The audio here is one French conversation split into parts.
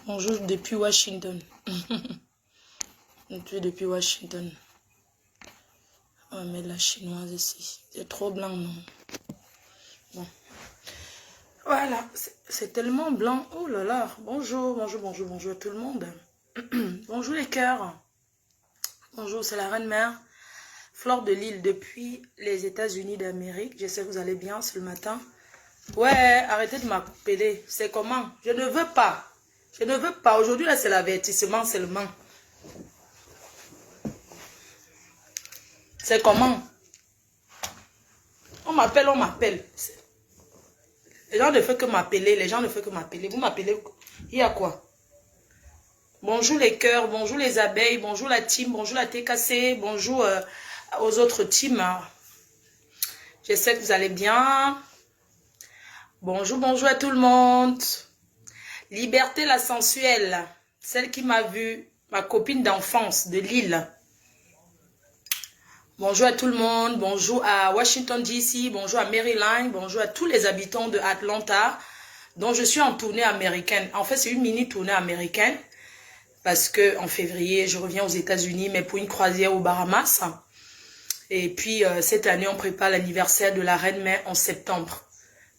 Bonjour depuis Washington. Depuis Washington. On va mettre la chinoise ici. C'est trop blanc, non? Bon. Voilà, c'est tellement blanc. Oh là là. Bonjour, bonjour, bonjour, bonjour à tout le monde. Bonjour les cœurs. Bonjour, c'est la reine-mère. Flore de Lille depuis les États-Unis d'Amérique. J'espère que vous allez bien ce matin. Ouais, arrêtez de m'appeler. C'est comment? Je ne veux pas. Je ne veux pas. Aujourd'hui, là, c'est l'avertissement seulement. C'est comment? On m'appelle, on m'appelle. Les gens ne font que m'appeler. Les gens ne font que m'appeler. Vous m'appelez. Il y a quoi? Bonjour les cœurs. Bonjour les abeilles. Bonjour la team. Bonjour la TKC. Bonjour aux autres teams. J'espère que vous allez bien. Bonjour, bonjour à tout le monde. Liberté la sensuelle, celle qui m'a vue, ma copine d'enfance de Lille. Bonjour à tout le monde, bonjour à Washington DC, bonjour à Maryland, bonjour à tous les habitants de Atlanta, dont je suis en tournée américaine. En fait, c'est une mini tournée américaine, parce que en février, je reviens aux États-Unis, mais pour une croisière aux Bahamas. Et puis, cette année, on prépare l'anniversaire de la Reine-Mère en septembre.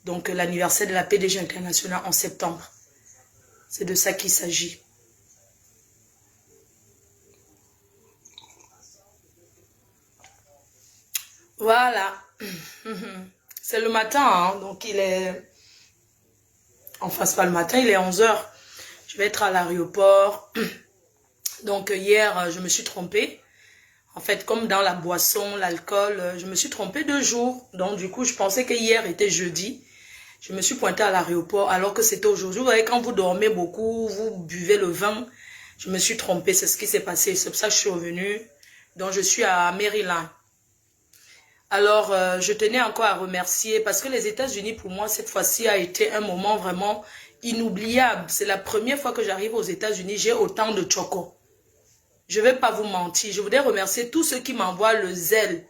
Donc, l'anniversaire de la PDG internationale en septembre. C'est de ça qu'il s'agit. Voilà. C'est le matin, hein, donc il est... Enfin, c'est pas le matin, il est 11h. Je vais être à l'aéroport. Donc, hier, je me suis trompée. En fait, comme dans la boisson, l'alcool, je me suis trompée 2 jours. Donc, du coup, je pensais que hier était jeudi. Je me suis pointée à l'aéroport alors que c'était aujourd'hui. Vous voyez, quand vous dormez beaucoup, vous buvez le vin. Je me suis trompée, c'est ce qui s'est passé. C'est pour ça que je suis revenue. Donc, je suis à Maryland. Alors, je tenais encore à remercier parce que les États-Unis, pour moi, cette fois-ci, a été un moment vraiment inoubliable. C'est la première fois que j'arrive aux États-Unis, j'ai autant de choco. Je ne vais pas vous mentir. Je voudrais remercier tous ceux qui m'envoient le zèle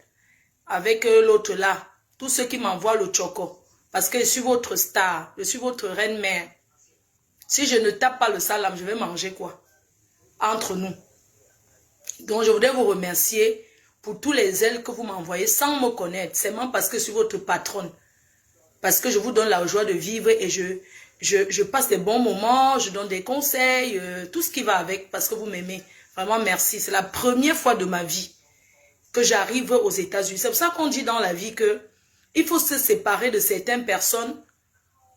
avec l'autre là. Tous ceux qui m'envoient le choco. Parce que je suis votre star. Je suis votre reine-mère. Si je ne tape pas le salam, je vais manger quoi? Entre nous. Donc, je voudrais vous remercier pour tous les ailes que vous m'envoyez sans me connaître. C'est même parce que je suis votre patronne. Parce que je vous donne la joie de vivre et je passe des bons moments, je donne des conseils, tout ce qui va avec parce que vous m'aimez. Vraiment, merci. C'est la première fois de ma vie que j'arrive aux États-Unis. C'est pour ça qu'on dit dans la vie que il faut se séparer de certaines personnes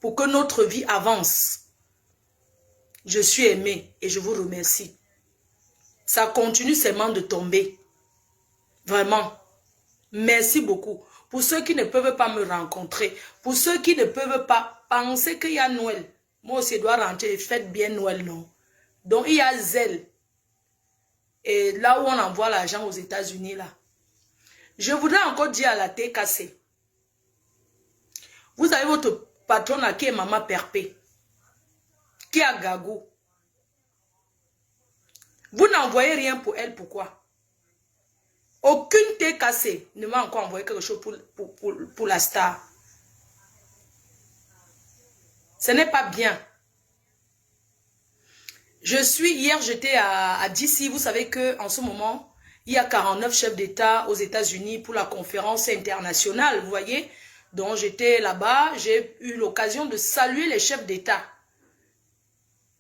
pour que notre vie avance. Je suis aimée et je vous remercie. Ça continue seulement de tomber. Vraiment. Merci beaucoup. Pour ceux qui ne peuvent pas me rencontrer, pour ceux qui ne peuvent pas penser qu'il y a Noël. Moi aussi, je dois rentrer et faites bien Noël, non? Donc, il y a zèle. Et là où on envoie l'argent aux États-Unis, là. Je voudrais encore dire à la TKC. Vous avez votre patronne qui est Maman Perpé, qui a Gagou. Vous n'envoyez rien pour elle, pourquoi? Aucune TKC ne m'a encore envoyé quelque chose pour la star. Ce n'est pas bien. Hier j'étais à DC, vous savez qu'en ce moment, il y a 49 chefs d'État aux États-Unis pour la conférence internationale, vous voyez? Donc j'étais là-bas, j'ai eu l'occasion de saluer les chefs d'État.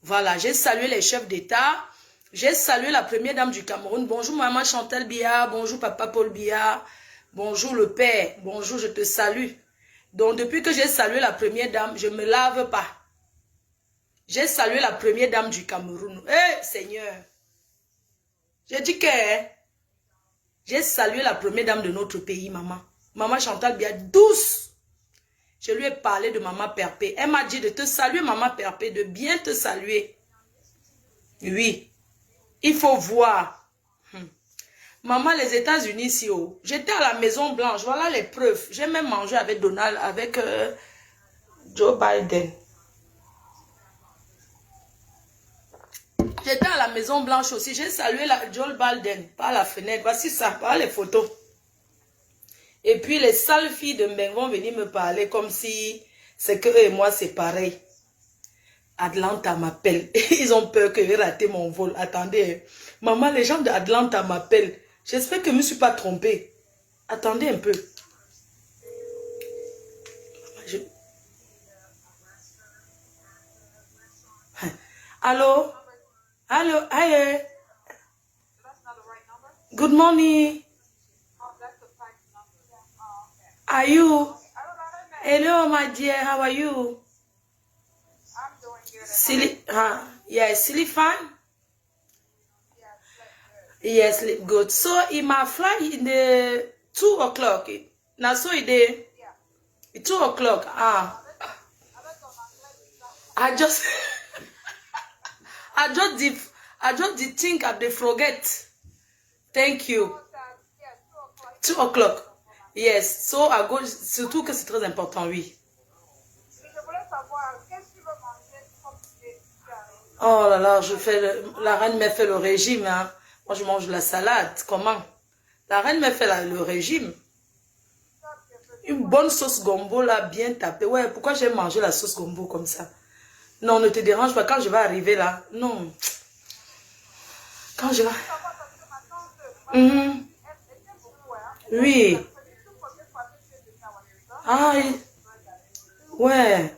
Voilà, j'ai salué les chefs d'État. J'ai salué la première dame du Cameroun. Bonjour maman Chantal Biya, bonjour papa Paul Biya, bonjour le père, bonjour, je te salue. Donc depuis que j'ai salué la première dame, je ne me lave pas. J'ai salué la première dame du Cameroun. Eh Seigneur, j'ai dit que j'ai salué la première dame de notre pays, maman. Maman Chantal Biya, douce. Je lui ai parlé de maman Perpé. Elle m'a dit de te saluer maman Perpé, de bien te saluer. Oui. Il faut voir. Maman, les États-Unis, ici, oh, j'étais à la Maison Blanche. Voilà les preuves. J'ai même mangé avec Donald, avec Joe Biden. J'étais à la Maison Blanche aussi. J'ai salué Joe Biden par la fenêtre. Voici ça, par les photos. Et puis les sales filles de Mbengue vont venir me parler comme si c'est que eux et moi, c'est pareil. Atlanta m'appelle. Ils ont peur que j'ai raté mon vol. Attendez. Maman, les gens d'Atlanta m'appellent. J'espère que je ne me suis pas trompée. Attendez un peu. Je... Allô? Allô? Hi. Good morning. Are you? Hello, my dear. How are you? Silly, yeah, silly fine. Yes, sleep good. So in my flight in the 2 o'clock. Now so it day. 2 o'clock. I just I just did think I did forget. Thank you. 2 o'clock. Yes. So I go, surtout que c'est très important, oui. Oh là là, la reine m'a fait le régime, hein. Moi, je mange la salade. Comment? La reine m'a fait le régime. Une bonne sauce gombo, là, bien tapée. Ouais, pourquoi j'ai mangé la sauce gombo comme ça? Non, ne te dérange pas quand je vais arriver là. Non. Quand je vais... Oui. Ah, ouais.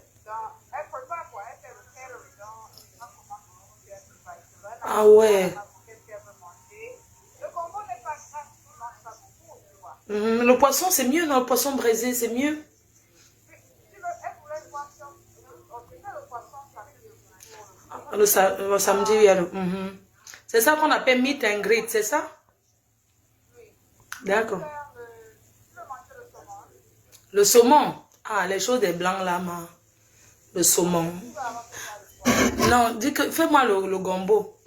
Ah ouais. Le poisson, c'est mieux, non? Le poisson braisé, c'est mieux. Le samedi, il y a le... C'est ça qu'on appelle meet and greet, c'est ça? D'accord. Le saumon. Ah, les choses des blancs là, le saumon. Non, dis que fais-moi le gombo.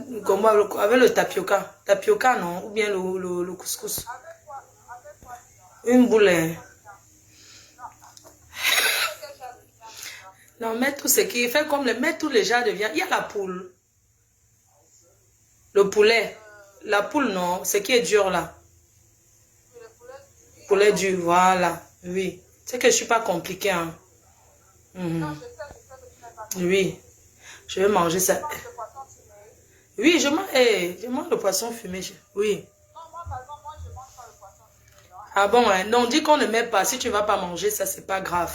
Le gombo avec le tapioca. Tapioca, non? Ou bien le couscous. Une boule. Non, mets tout ce qui fait comme mets tous les genres de viande. Il y a la poule. Le poulet. La poule, non. Ce qui est dur là. Poulet dur, voilà. Oui. C'est que je ne suis pas compliquée. Hein. Oui. Je vais manger ça. Oui, je mange le poisson fumé. Oui. Ah bon, hein? Non, dis qu'on ne met pas. Si tu ne vas pas manger, ça, c'est pas grave.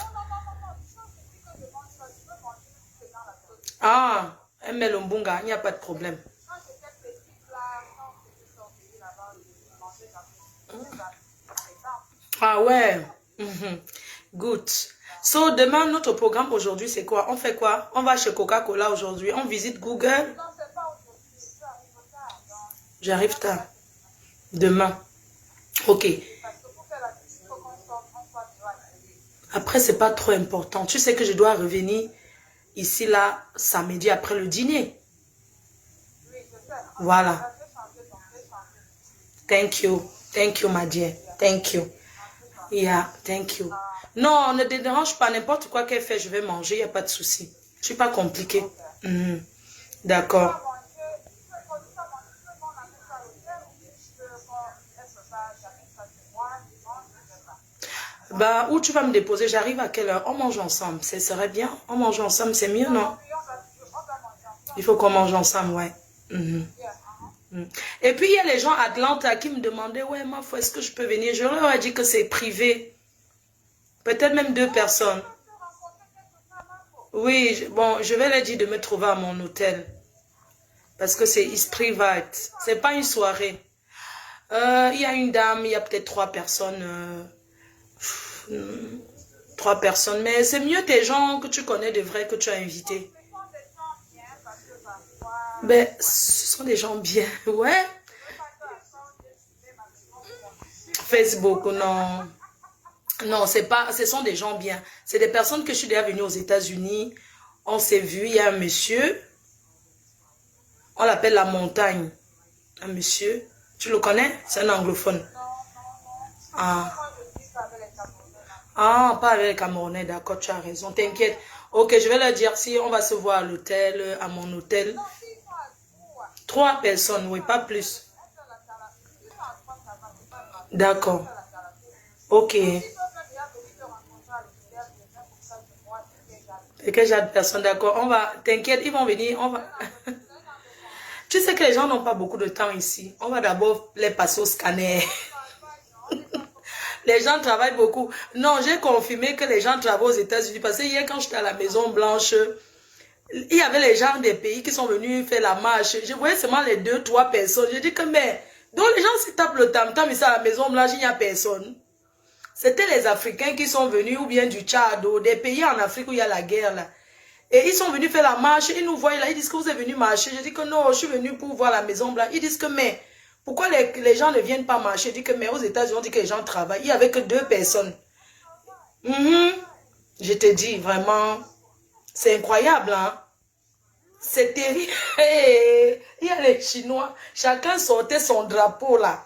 Ah, elle met le mbunga, il n'y a pas de problème. Ah ouais. Good. So, demain, notre programme aujourd'hui, c'est quoi? On fait quoi? On va chez Coca-Cola aujourd'hui. On visite Google. J'arrive tard. Demain. Ok. Après, c'est pas trop important. Tu sais que je dois revenir ici, là, samedi après le dîner. Voilà. Thank you. Thank you, my dear. Thank you. Yeah, thank you. Non, ne te dérange pas. N'importe quoi qu'elle fait, je vais manger. Il n'y a pas de souci. Je ne suis pas compliquée. D'accord. Bah, où tu vas me déposer? J'arrive à quelle heure? On mange ensemble. Ce serait bien. On mange ensemble, c'est mieux, non? Il faut qu'on mange ensemble, ouais. Et puis, il y a les gens à Atlanta qui me demandaient, ouais, ma foi, est-ce que je peux venir? Je leur ai dit que c'est privé. Peut-être même 2 personnes. Oui, bon, je vais leur dire de me trouver à mon hôtel. Parce que c'est private. C'est pas une soirée. Il y a une dame, il y a peut-être 3 personnes. 3 personnes. Mais c'est mieux tes gens que tu connais de vrai que tu as invités. Ben, ce sont des gens bien. Ouais. Facebook, non. Non, c'est pas, ce sont des gens bien. C'est des personnes que je suis déjà venue aux États-Unis. On s'est vu, il y a un monsieur. On l'appelle la montagne. Un monsieur. Tu le connais? C'est un anglophone. Ah. Ah, pas avec les Camerounais, d'accord, tu as raison. T'inquiète. Ok, je vais leur dire si on va se voir à l'hôtel, à mon hôtel. 3 personnes, oui, pas plus. D'accord. Ok. Et que j'ai personne d'accord. On va, t'inquiète, ils vont venir, on va. Tu sais que les gens n'ont pas beaucoup de temps ici. On va d'abord les passer au scanner. Les gens travaillent beaucoup. Non, j'ai confirmé que les gens travaillent aux États-Unis. Parce que hier, quand j'étais à la Maison Blanche, il y avait les gens des pays qui sont venus faire la marche. Je voyais seulement les 2-3 personnes. Je dis que, mais, donc les gens s'y tapent le tam-tam, ici à la Maison Blanche, il n'y a personne. C'était les Africains qui sont venus, ou bien du Tchad, ou des pays en Afrique où il y a la guerre, là. Et ils sont venus faire la marche, ils nous voient là, ils disent que vous êtes venus marcher. Je dis que non, je suis venu pour voir la Maison Blanche. Ils disent que, mais, pourquoi les gens ne viennent pas marcher? Je dis que, mais aux États-Unis, on dit que les gens travaillent. Il n'y avait que 2 personnes. Je te dis, vraiment, c'est incroyable, hein. C'est terrible. Il y a les Chinois, chacun sortait son drapeau là.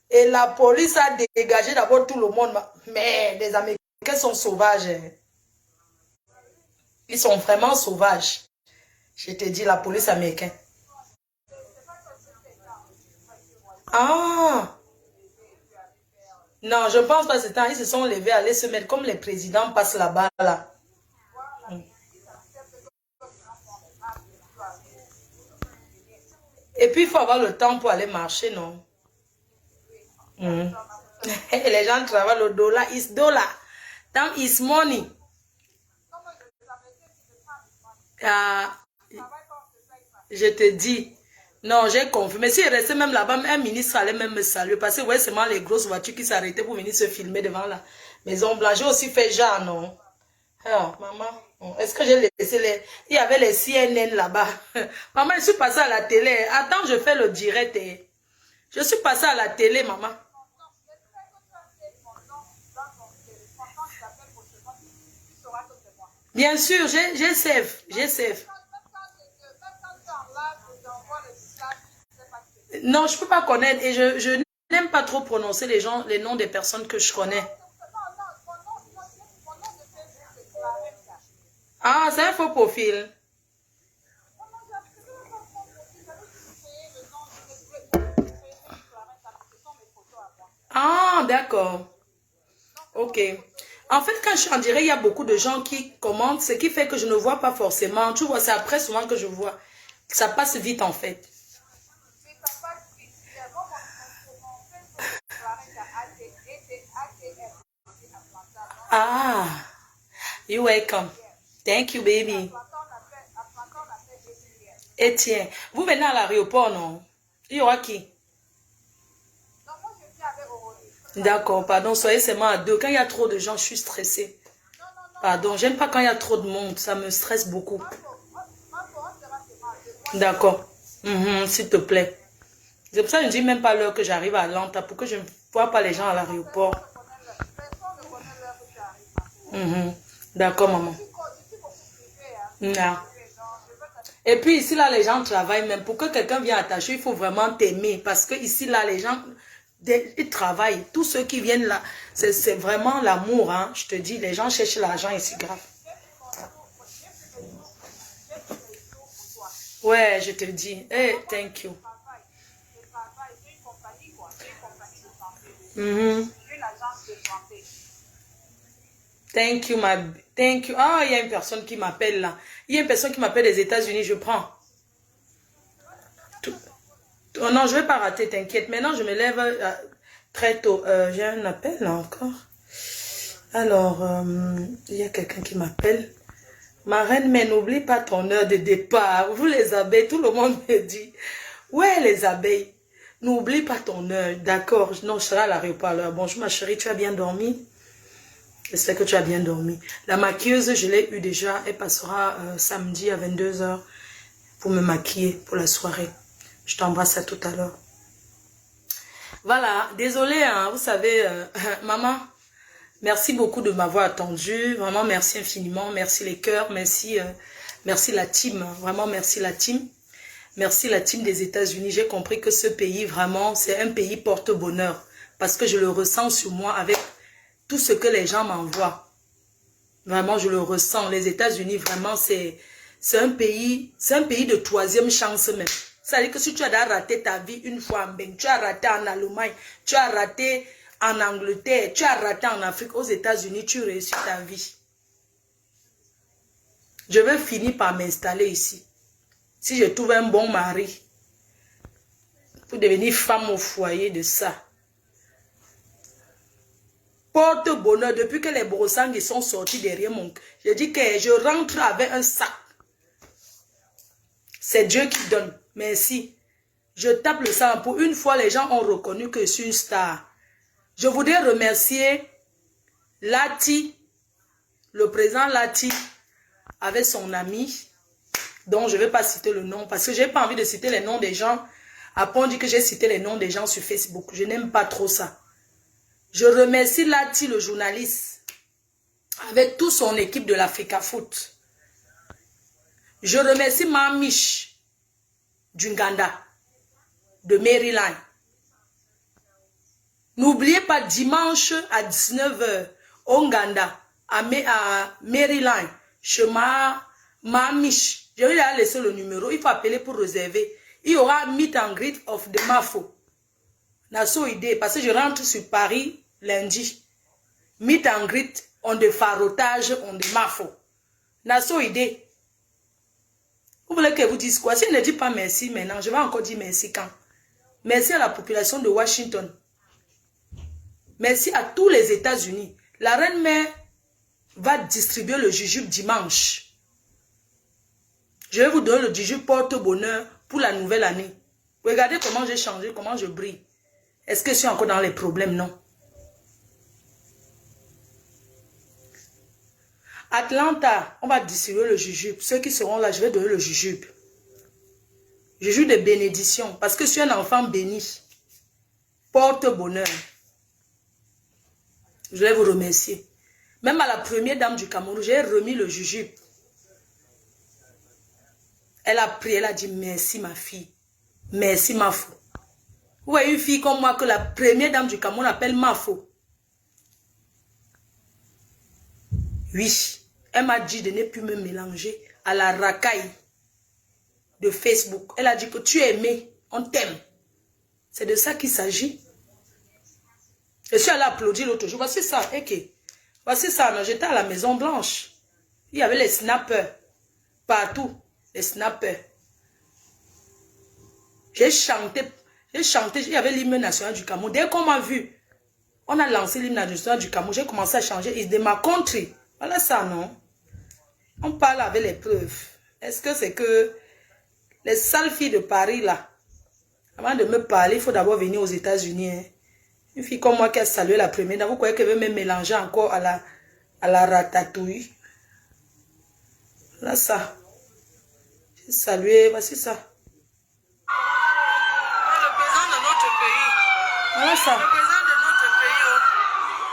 Et la police a dégagé d'abord tout le monde. Mais les Américains sont sauvages. Ils sont vraiment sauvages. Je te dis, la police américaine. Ah! Non, je ne pense pas ce temps. Ils se sont levés, aller se mettre comme les présidents passent là-bas. Là. Et puis, il faut avoir le temps pour aller marcher, non? Les gens travaillent le dollar. Is dollar. Time is money. Ah, je te dis. Non, j'ai confirmé. Si il restait même là-bas, un ministre allait même me saluer. Parce que, ouais, c'est seulement les grosses voitures qui s'arrêtaient pour venir se filmer devant la Maison Blanche. J'ai aussi fait genre, non? Ah, maman, est-ce que j'ai laissé les... Il y avait les CNN là-bas. Maman, je suis passée à la télé. Attends, je fais le direct. Je suis passée à la télé, maman. Bien sûr, j'ai save. J'ai save. Non, je ne peux pas connaître. Et je n'aime pas trop prononcer les noms des personnes que je connais. Ah, c'est un faux profil. Ah, d'accord. Ok. En fait, quand je suis en direct, il y a beaucoup de gens qui commentent, ce qui fait que je ne vois pas forcément. Tu vois, c'est après souvent que je vois. Ça passe vite, en fait. Ah, you're welcome. Thank you, baby. Et tiens, vous venez à l'aéroport, non? Il y aura qui? D'accord, pardon, soyez seulement à 2. Quand il y a trop de gens, je suis stressée. Pardon, j'aime pas quand il y a trop de monde, ça me stresse beaucoup. D'accord, s'il te plaît. C'est pour ça que je ne dis même pas l'heure que j'arrive à Atlanta, pour que je ne vois pas les gens à l'aéroport. D'accord, maman. Non. Et puis ici, là, les gens travaillent même. Pour que quelqu'un vienne attacher, il faut vraiment t'aimer. Parce que ici, là, les gens, ils travaillent. Tous ceux qui viennent là, c'est vraiment l'amour. Hein. Je te dis, les gens cherchent l'argent ici, grave. Ouais, je te dis. Hey, thank you. Thank you, thank you. Ah, il y a une personne qui m'appelle là. Il y a une personne qui m'appelle des États-Unis, je prends. Oh non, je ne vais pas rater, t'inquiète. Maintenant, je me lève très tôt. J'ai un appel là encore. Alors, il y a quelqu'un qui m'appelle. Ma reine, mais n'oublie pas ton heure de départ. Vous les abeilles, tout le monde me dit. Ouais, les abeilles. N'oublie pas ton heure. D'accord. Non, je serai à l'aéroport. Bonjour ma chérie, tu as bien dormi? J'espère que tu as bien dormi. La maquilleuse, je l'ai eu déjà. Elle passera samedi à 22 h pour me maquiller pour la soirée. Je t'embrasse à tout à l'heure. Voilà, désolé, hein, vous savez, maman, merci beaucoup de m'avoir attendu. Vraiment, merci infiniment. Merci les cœurs, merci, merci la team. Vraiment, merci la team. Merci la team des États-Unis. J'ai compris que ce pays, vraiment, c'est un pays porte-bonheur. Parce que je le ressens sur moi avec tout ce que les gens m'envoient. Vraiment, je le ressens. Les États-Unis, vraiment, c'est un pays de troisième chance même. C'est-à-dire que si tu as raté ta vie une fois en Belgique, tu as raté en Allemagne, tu as raté en Angleterre, tu as raté en Afrique, aux États-Unis, tu réussis ta vie. Je vais finir par m'installer ici. Si je trouve un bon mari, pour devenir femme au foyer de ça. Porte-bonheur, depuis que les brossangs sont sortis derrière mon cœur, je dis que je rentre avec un sac. C'est Dieu qui donne. Merci. Je tape le sang. Pour une fois, les gens ont reconnu que je suis une star. Je voudrais remercier Lati, le président Lati, avec son ami, dont je ne vais pas citer le nom, parce que je n'ai pas envie de citer les noms des gens. Après, on dit que j'ai cité les noms des gens sur Facebook. Je n'aime pas trop ça. Je remercie Lati, le journaliste, avec toute son équipe de l'Africa Foot. Je remercie Mamiche d'Unganda, de Maryland. N'oubliez pas, dimanche à 19 h, Onganda, à Maryland, chez Mamiche. Je vais lui laisser le numéro, il faut appeler pour réserver. Il y aura meet and greet of the Mafo. Nassau idée, parce que je rentre sur Paris lundi. Meet and greet, on de farotage, on de Mafo. Nassau idée. Vous voulez que vous dise quoi? Si je ne dis pas merci maintenant, je vais encore dire merci quand? Merci à la population de Washington. Merci à tous les États-Unis. La reine-mère va distribuer le jujube dimanche. Je vais vous donner le jujube porte-bonheur pour la nouvelle année. Regardez comment j'ai changé, comment je brille. Est-ce que je suis encore dans les problèmes? Non. Atlanta, on va distribuer le jujube. Ceux qui seront là, je vais donner le jujube. Jujube de bénédiction. Parce que je suis un enfant béni. Porte-bonheur. Je vais vous remercier. Même à la première dame du Cameroun, j'ai remis le jujube. Elle a prié, elle a dit merci ma fille. Merci Mafo. Vous voyez une fille comme moi que la première dame du Cameroun appelle Mafo. Oui. Elle m'a dit de ne plus me mélanger à la racaille de Facebook. Elle a dit que tu es aimé, on t'aime. C'est de ça qu'il s'agit. Je suis allée applaudir l'autre jour. Voici ça, ok. Voici ça, j'étais à la Maison Blanche. Il y avait les snappers. Partout, les snappers. J'ai chanté, il y avait l'hymne national du Cameroun. Dès qu'on m'a vu, on a lancé l'hymne national du Cameroun. J'ai commencé à changer. Et de ma country. Voilà ça, non? On parle avec les preuves. Est-ce que c'est que les sales filles de Paris, là, avant de me parler, il faut d'abord venir aux États-Unis. Hein? Une fille comme moi qui a salué la première dame, vous croyez qu'elle veut me mélanger encore à la ratatouille? Voilà ça. J'ai salué, voici ça. Le président de notre pays. Voilà ça. Le président de notre pays.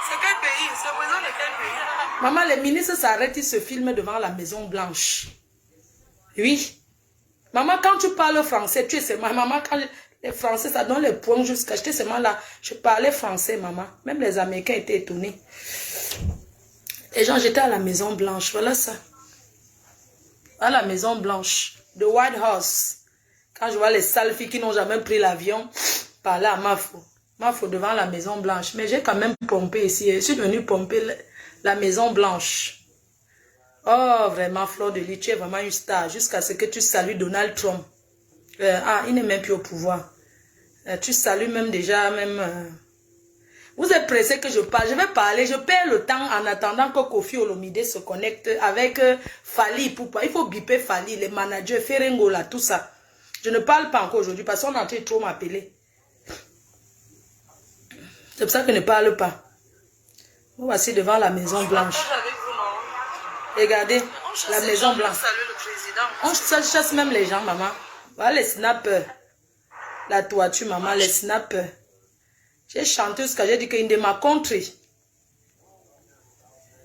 C'est quel pays? C'est le président de quel pays? Maman, les ministres s'arrêtent, ils se filment devant la Maison Blanche. Oui. Maman, quand tu parles français, tu sais, maman, quand les Français, ça donne les points jusqu'à... J'étais seulement là, je parlais français, maman. Même les Américains étaient étonnés. Et genre, j'étais à la Maison Blanche, voilà ça. À la Maison Blanche, de White House. Quand je vois les sales filles qui n'ont jamais pris l'avion, parler à Mafo. Mafo devant la Maison Blanche. Mais j'ai quand même pompé ici. Je suis venue pomper la Maison Blanche. Oh, vraiment, Fleur de Lis, tu es vraiment une star. Jusqu'à ce que tu salues Donald Trump. Il n'est même plus au pouvoir. Tu salues même déjà, Vous êtes pressé que je parle. Je vais parler. Je perds le temps en attendant que Kofi Olomide se connecte avec Fali Poupa. Il faut biper Fali, les managers, Ferengo, là, tout ça. Je ne parle pas encore aujourd'hui parce qu'on est en train de trop m'appeler. C'est pour ça que je ne parle pas. Voici devant la Maison Blanche. Regardez, la Maison Blanche. On chasse même les gens, maman. Voilà les snappers. La toiture, maman, les snappers. J'ai chanté jusqu'à j'ai dit que de ma country.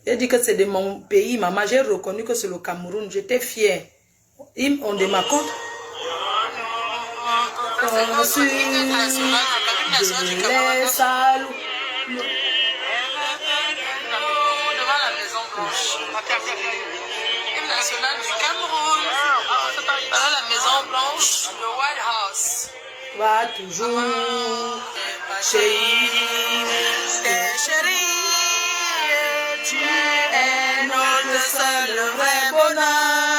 J'ai dit que c'est de mon pays, maman. J'ai reconnu que c'est le Cameroun. J'étais fière. On de ma country. Les salauds. Devant la Maison Blanche. L'hymne national du Cameroun. Voilà la Maison Blanche, le White House. Va toujours chérie, tu es notre seul vrai bonheur.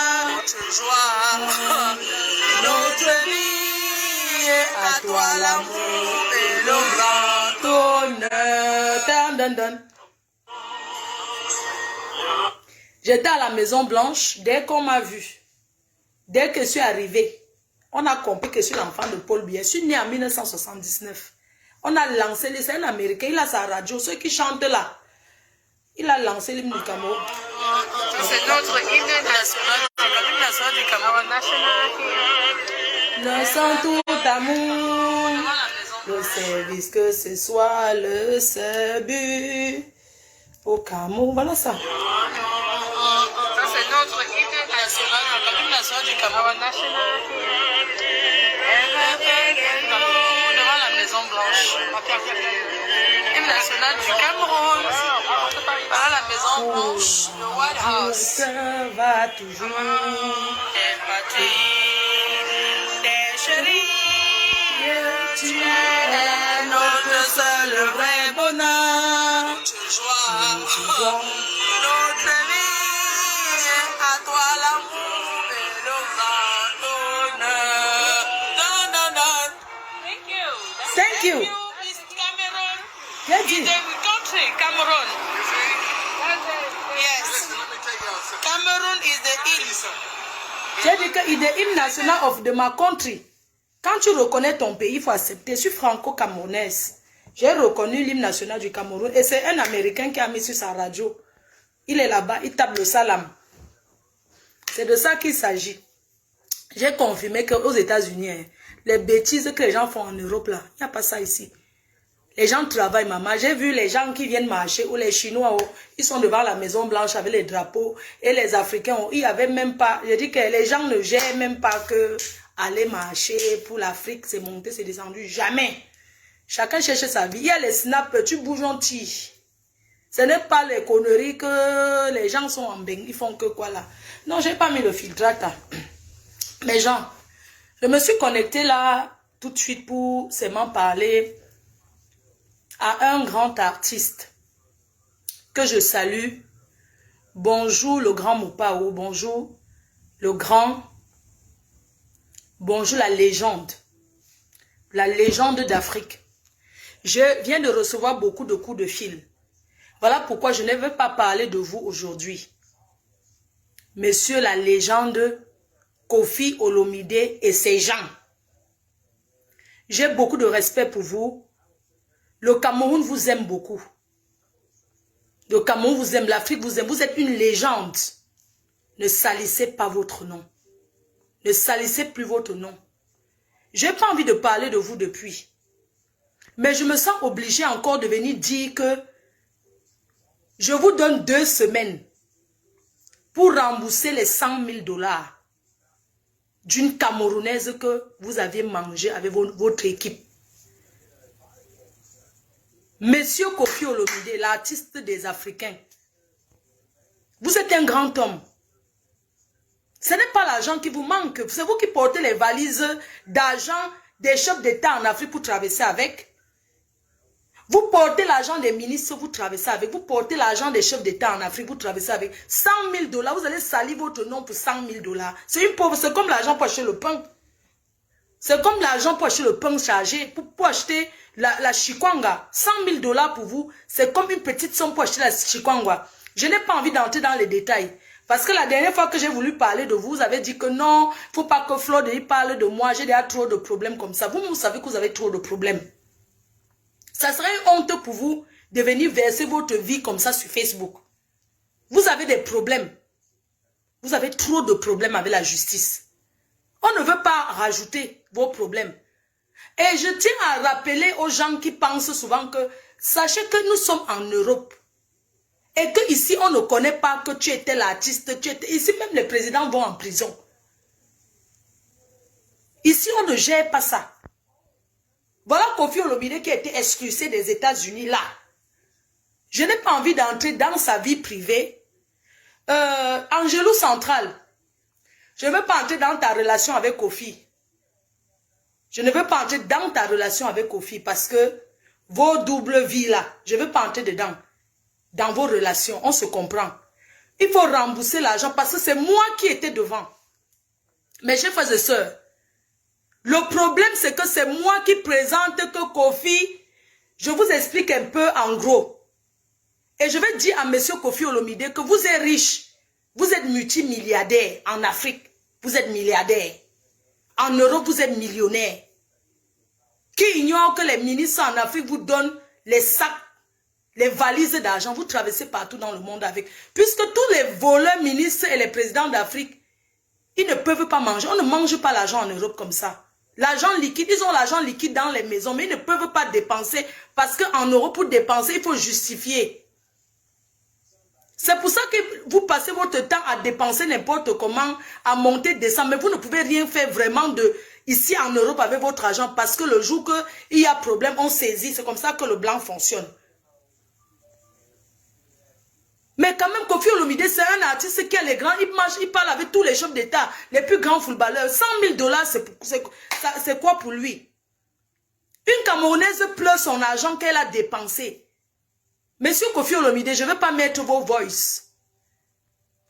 à toi l'amour et le grand honneur. J'étais à la Maison Blanche, dès qu'on m'a vu, dès que je suis arrivée, on a compris que je suis l'enfant de Paul Biya. Je suis né en 1979. On a lancé, c'est un Américain, il a sa radio, ceux qui chantent là. Il a lancé l'hymne du Cameroun. C'est notre hymne national, l'hymne national du Cameroun. Nous sommes tout amour, le service que ce soit le seul but au Cameroun. Voilà ça. Ça c'est notre hymne national, l'hymne national du Cameroun. Devant la Maison Blanche. Hymne national du Cameroun. Voilà la Maison Blanche, le White House. Ça va toujours. Des patries, des chéris, tu es notre seul vrai bonheur. Notre joie, notre vie, à toi l'amour et le grand honneur. Non, non, non. Thank you. Thank you. Is Cameroon. J'ai Is dit. the country, Cameroon. Yes. Cameroun is the hymn. J'ai dit qu'il est hymne national of de ma country. Quand tu reconnais ton pays, il faut accepter. Je suis franco-camerounaise. J'ai reconnu l'hymne national du Cameroun. Et c'est un Américain qui a mis sur sa radio. Il est là-bas, il tape le salam. C'est de ça qu'il s'agit. J'ai confirmé qu'aux États-Unis, hein, les bêtises que les gens font en Europe, là, il n'y a pas ça ici. Les gens travaillent, maman. J'ai vu les gens qui viennent marcher, ou les Chinois, ils sont devant la Maison Blanche avec les drapeaux. Et les Africains, il n'y avait même pas... Je dis que les gens ne gèrent même pas que aller marcher pour l'Afrique, c'est monté, c'est descendu. Jamais. Chacun cherche sa vie. Il y a les snaps, tu bouges un tige. Ce n'est pas les conneries que les gens sont en bain. Ils font que quoi là? Non, j'ai pas mis le filtrate. Mais gens, je me suis connectée là tout de suite pour seulement parler à un grand artiste que je salue. Bonjour le grand Mopao, bonjour le grand, bonjour la légende d'Afrique. Je viens de recevoir beaucoup de coups de fil. Voilà pourquoi je ne veux pas parler de vous aujourd'hui. Monsieur la légende Koffi Olomide et ses gens. J'ai beaucoup de respect pour vous. Le Cameroun vous aime beaucoup. Le Cameroun vous aime, l'Afrique vous aime. Vous êtes une légende. Ne salissez pas votre nom. Ne salissez plus votre nom. Je n'ai pas envie de parler de vous depuis. Mais je me sens obligée encore de venir dire que je vous donne 2 semaines pour rembourser les 100 000 $ d'une Camerounaise que vous aviez mangé avec votre équipe. Monsieur Koffi Olomide, l'artiste des Africains, vous êtes un grand homme. Ce n'est pas l'argent qui vous manque. C'est vous qui portez les valises d'argent des chefs d'État en Afrique pour traverser avec. Vous portez l'argent des ministres, vous traversez avec. Vous portez l'argent des chefs d'État en Afrique, vous traversez avec. 100 000 $, vous allez salir votre nom pour 100 000 $. C'est une pauvre, c'est comme l'argent pour acheter le pain. C'est comme l'argent pour acheter le pain chargé, pour acheter la chikwanga. 100 000 $ pour vous, c'est comme une petite somme pour acheter la chikwanga. Je n'ai pas envie d'entrer dans les détails. Parce que la dernière fois que j'ai voulu parler de vous, vous avez dit que non, il ne faut pas que Flo parle de moi, j'ai déjà trop de problèmes comme ça. Vous savez que vous avez trop de problèmes. Ça serait une honte pour vous de venir verser votre vie comme ça sur Facebook. Vous avez des problèmes. Vous avez trop de problèmes avec la justice. On ne veut pas rajouter vos problèmes. Et je tiens à rappeler aux gens qui pensent souvent que, sachez que nous sommes en Europe. Et que ici on ne connaît pas que tu étais l'artiste. Ici même les présidents vont en prison. Ici on ne gère pas ça. Voilà Koffi Olomide qui a été expulsé des États-Unis là. Je n'ai pas envie d'entrer dans sa vie privée. Angelou Central. Je ne veux pas entrer dans ta relation avec Koffi. Je ne veux pas entrer dans ta relation avec Koffi parce que vos doubles vies là, je ne veux pas entrer dedans. Dans vos relations, on se comprend. Il faut rembourser l'argent parce que c'est moi qui étais devant. Mes chers frères et sœurs, Le problème, c'est que c'est moi qui présente que Kofi, je vous explique un peu en gros. Et je vais dire à monsieur Kofi Olomide que vous êtes riche. Vous êtes multimilliardaire en Afrique. Vous êtes milliardaire. En Europe, vous êtes millionnaire. Qui ignore que les ministres en Afrique vous donnent les sacs, les valises d'argent. Vous traversez partout dans le monde avec. Puisque tous les voleurs, ministres et les présidents d'Afrique, ils ne peuvent pas manger. On ne mange pas l'argent en Europe comme ça. L'argent liquide, ils ont l'argent liquide dans les maisons, mais ils ne peuvent pas dépenser. Parce qu'en Europe, pour dépenser, il faut justifier. C'est pour ça que vous passez votre temps à dépenser n'importe comment, à monter, descendre. Mais vous ne pouvez rien faire vraiment de ici en Europe avec votre argent. Parce que le jour qu'il y a problème, on saisit. C'est comme ça que le blanc fonctionne. Mais quand même, Kofi Olomide, c'est un artiste qui a les grands. Il parle avec tous les chefs d'État, les plus grands footballeurs. 100 000 $, c'est quoi pour lui? Une Camerounaise pleure son argent qu'elle a dépensé. Monsieur Kofi Olomide, je ne veux pas mettre vos voices.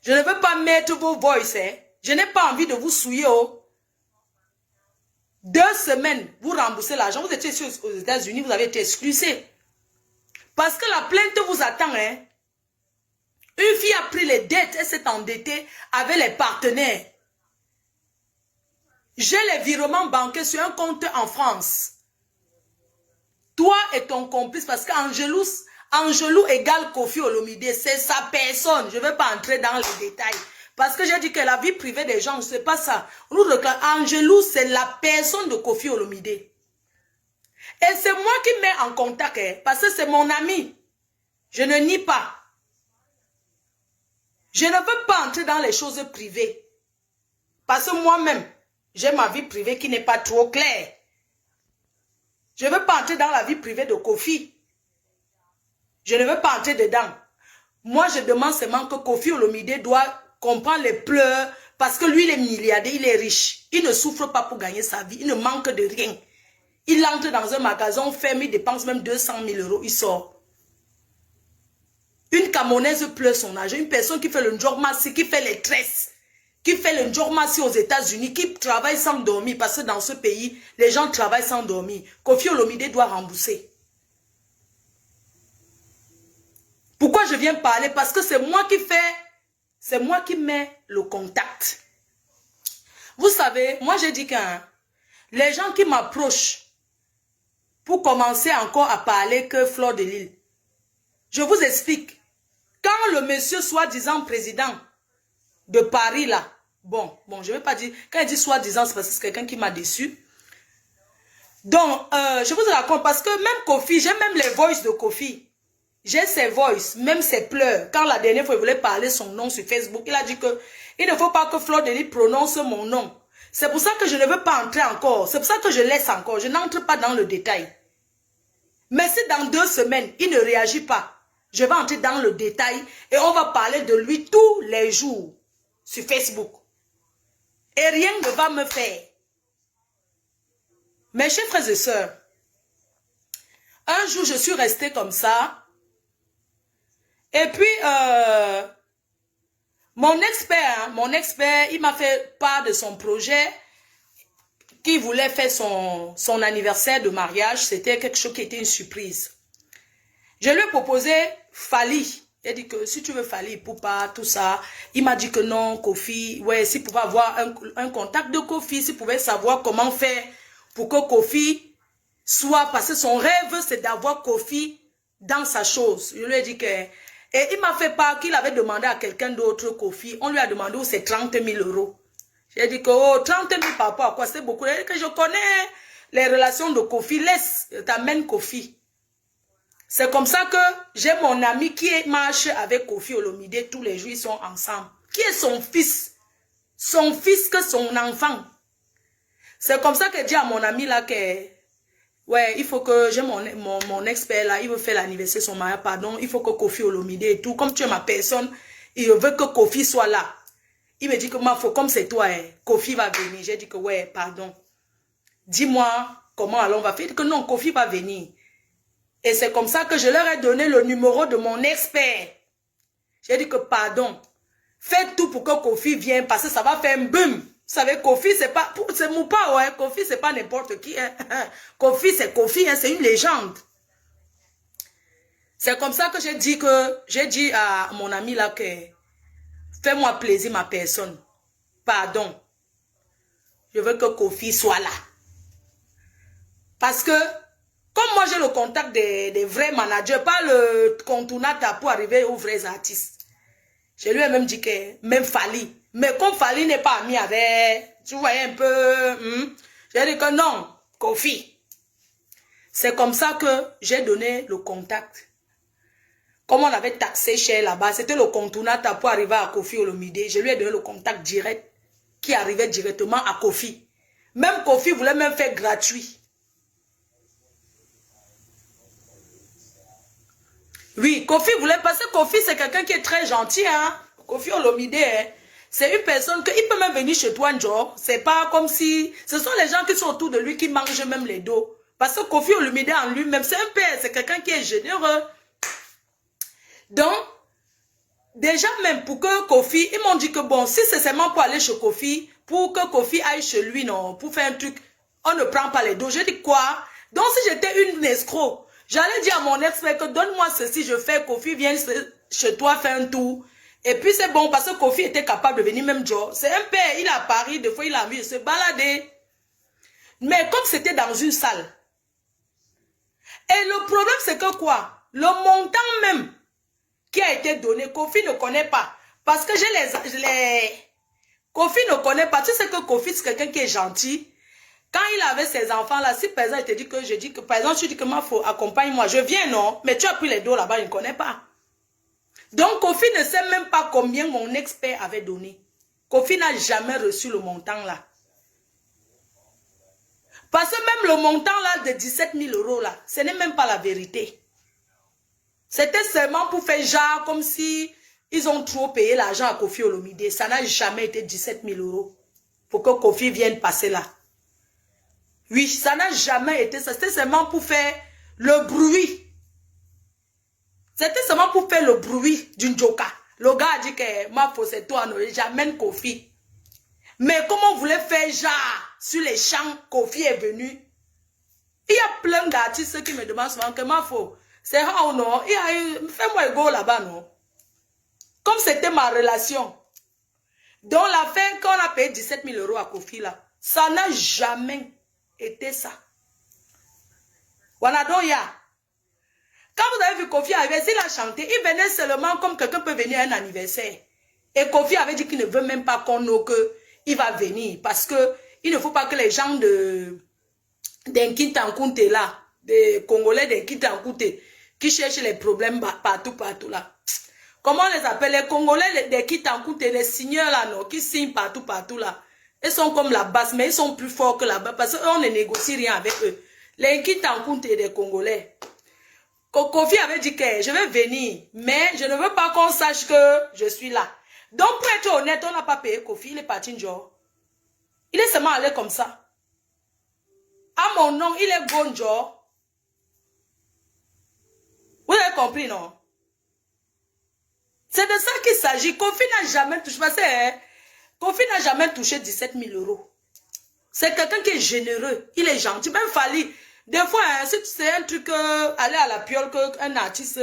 Je ne veux pas mettre vos voices. Hein. Je n'ai pas envie de vous souiller. Oh. 2 semaines, vous remboursez l'argent. Vous étiez aux États-Unis, vous avez été exclusé. Parce que la plainte vous attend. Hein. Une fille a pris les dettes, elle s'est endettée avec les partenaires. J'ai les virements bancaires sur un compte en France. Toi et ton complice, parce qu'Angelou égale Kofi Olomide, c'est sa personne. Je ne vais pas entrer dans les détails. Parce que j'ai dit que la vie privée des gens, ce n'est pas ça. Angelou, c'est la personne de Kofi Olomide. Et c'est moi qui mets en contact, hein, parce que c'est mon ami. Je ne nie pas. Je ne veux pas entrer dans les choses privées. Parce que moi-même, j'ai ma vie privée qui n'est pas trop claire. Je ne veux pas entrer dans la vie privée de Kofi. Je ne veux pas entrer dedans. Moi, je demande seulement que Kofi Olomide doit comprendre les pleurs parce que lui, il est milliardaire, il est riche. Il ne souffre pas pour gagner sa vie. Il ne manque de rien. Il entre dans un magasin ferme, il dépense même 200 000 €, il sort. Une Camerounaise pleure son argent. Une personne qui fait le njormassi, qui fait les tresses, qui fait le njormassi aux États-Unis, qui travaille sans dormir, parce que dans ce pays, les gens travaillent sans dormir. Kofi Olomide doit rembourser. Pourquoi je viens parler? Parce que c'est moi qui mets le contact. Vous savez, moi j'ai dit que les gens qui m'approchent pour commencer encore à parler que Fleur de Lys, je vous explique. Quand le monsieur soi-disant président de Paris là, bon, je ne vais pas dire, quand il dit soi-disant, c'est parce que c'est quelqu'un qui m'a déçu. Donc, je vous raconte, parce que même Kofi, j'ai même les voices de Kofi. J'ai ses voices, même ses pleurs. Quand la dernière fois, il voulait parler son nom sur Facebook, il a dit que il ne faut pas que Fleur de Lys prononce mon nom. C'est pour ça que je ne veux pas entrer encore. C'est pour ça que je laisse encore. Je n'entre pas dans le détail. Mais si dans 2 semaines, il ne réagit pas, je vais entrer dans le détail et on va parler de lui tous les jours sur Facebook. Et rien ne va me faire. Mes chers frères et sœurs, un jour, je suis restée comme ça. Et puis, mon expert, il m'a fait part de son projet qui voulait faire son anniversaire de mariage. C'était quelque chose qui était une surprise. Je lui ai proposé Fally. Il a dit que si tu veux Fally, Poupa, tout ça. Il m'a dit que non, Kofi. Ouais, s'il pouvait avoir un contact de Kofi, s'il pouvait savoir comment faire pour que Kofi soit. Parce que son rêve, c'est d'avoir Kofi dans sa chose. Je lui ai dit que. Et il m'a fait part qu'il avait demandé à quelqu'un d'autre Kofi. On lui a demandé où c'est 30 000 €. J'ai dit que oh, 30 000 par rapport à quoi? C'est beaucoup. Il dit que je connais les relations de Kofi. Laisse, t'amène Kofi. C'est comme ça que j'ai mon ami qui marche avec Kofi Olomide tous les jours, ils sont ensemble. Qui est son fils? Son fils que son enfant. C'est comme ça que j'ai dit à mon ami là que, ouais, il faut que j'ai mon expert là, il veut faire l'anniversaire de son mariage, pardon, il faut que Kofi Olomide et tout, comme tu es ma personne, il veut que Kofi soit là. Il me dit que moi, comme c'est toi, hein, Kofi va venir. J'ai dit que ouais, pardon. Dis-moi comment alors on va faire. Il dit que non, Kofi va venir. Et c'est comme ça que je leur ai donné le numéro de mon expert. J'ai dit que pardon, faites tout pour que Kofi vienne parce que ça va faire un boom. savez, Kofi, c'est pas... C'est Moupa, ouais. Kofi, c'est pas n'importe qui. Hein. Kofi, c'est Kofi, hein, c'est une légende. C'est comme ça que j'ai dit à mon ami là que fais-moi plaisir ma personne. Pardon. Je veux que Kofi soit là. Parce que, comme moi j'ai le contact des vrais managers, pas le contournata pour arriver aux vrais artistes. Je lui ai même dit que, même Fali. Mais comme Fali n'est pas ami avec, tu voyais un peu, j'ai dit que non, Kofi. C'est comme ça que j'ai donné le contact. Comme on avait taxé cher là-bas, c'était le contournata pour arriver à Kofi Olomide. Je lui ai donné le contact direct qui arrivait directement à Kofi. Même Kofi voulait même faire gratuit. Oui, Kofi voulait, parce que Kofi c'est quelqu'un qui est très gentil, hein. Kofi Olomide, hein. C'est une personne qu'il peut même venir chez toi, genre. C'est pas comme si... Ce sont les gens qui sont autour de lui qui mangent même les dos. Parce que Kofi Olomide en lui-même, c'est un père, c'est quelqu'un qui est généreux. Donc, déjà même pour que Kofi, ils m'ont dit que bon, si c'est seulement pour aller chez Kofi, pour que Kofi aille chez lui, non, pour faire un truc, on ne prend pas les dos. J'ai dit quoi? Donc si j'étais une escroc, j'allais dire à mon ex-mec que donne-moi ceci, je fais, Kofi vient chez toi faire un tour. Et puis c'est bon parce que Kofi était capable de venir même jour. C'est un père, il est à Paris, des fois il a envie de se balader. Mais comme c'était dans une salle. Et le problème c'est que quoi? Le montant même qui a été donné, Kofi ne connaît pas. Parce que Kofi ne connaît pas. Tu sais que Kofi, c'est quelqu'un qui est gentil. Quand il avait ses enfants là, si par exemple, il te dit que je dis que, par exemple, je dis que moi, faut accompagne-moi, je viens, non? Mais tu as pris les dos là-bas, il ne connaît pas. Donc, Kofi ne sait même pas combien mon expert avait donné. Kofi n'a jamais reçu le montant là. Parce que même le montant là de 17 000 € là, ce n'est même pas la vérité. C'était seulement pour faire genre comme si ils ont trop payé l'argent à Kofi Olomide. Ça n'a jamais été 17 000 € pour que Kofi vienne passer là. Oui, ça n'a jamais été ça. C'était seulement pour faire le bruit. C'était seulement pour faire le bruit d'une joka. Le gars a dit que ma fausse c'est toi, j'amène Kofi. Mais comme on voulait faire genre sur les champs, Kofi est venu. Il y a plein d'artistes qui me demandent souvent que ma fausse. C'est rare ou non? Fais-moi go là-bas, non? Comme c'était ma relation. Donc, la fin, quand on a payé 17 000 € à Kofi, là, ça n'a jamais été ça. Wanadoya. Quand vous avez vu Kofi arriver, s'il a chanté, il venait seulement comme quelqu'un peut venir à un anniversaire. Et Kofi avait dit qu'il ne veut même pas qu'on ait qu'il va venir. Parce que il ne faut pas que les gens d'Nkintankounte là, des Congolais d'Nkintankounte, qui cherchent les problèmes partout là. Comment on les appelle? Les Congolais des Kintankounte, les signeurs là, non, qui signent partout là. Ils sont comme la base, mais ils sont plus forts que la base parce qu'on ne négocie rien avec eux. Les Kintankounte des Congolais. Kofi avait dit que je vais venir, mais je ne veux pas qu'on sache que je suis là. Donc pour être honnête, on n'a pas payé Kofi, il est parti genre. Il est seulement allé comme ça. À mon nom, il est bon genre. Vous avez compris, non? C'est de ça qu'il s'agit. Kofi n'a jamais touché. Parce que, Kofi n'a jamais touché 17 000 €. C'est quelqu'un qui est généreux. Il est gentil. Même Fali. Des fois, hein, c'est un truc, aller à la piole, qu'un artiste,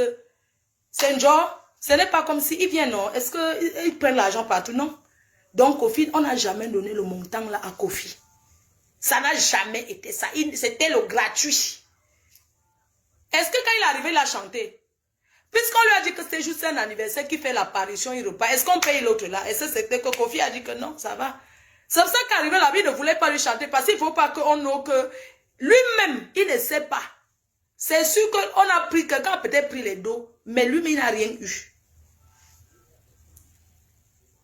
c'est un genre, ce n'est pas comme s'il vient, non. Est-ce qu'ils prennent l'argent partout? Non. Donc, Kofi, on n'a jamais donné le montant là à Kofi. Ça n'a jamais été ça. C'était le gratuit. Est-ce que quand il est arrivé, il a chanté? Puisqu'on lui a dit que c'était juste un anniversaire qui fait l'apparition, il repart. Est-ce qu'on paye l'autre là? Est-ce que c'était que Kofi a dit que non, ça va? C'est pour ça qu'arrivé là, il ne voulait pas lui chanter parce qu'il ne faut pas qu'on ait que... Lui-même, il ne sait pas. C'est sûr qu'on a pris, quelqu'un a peut-être pris les dos, mais lui-même, il n'a rien eu.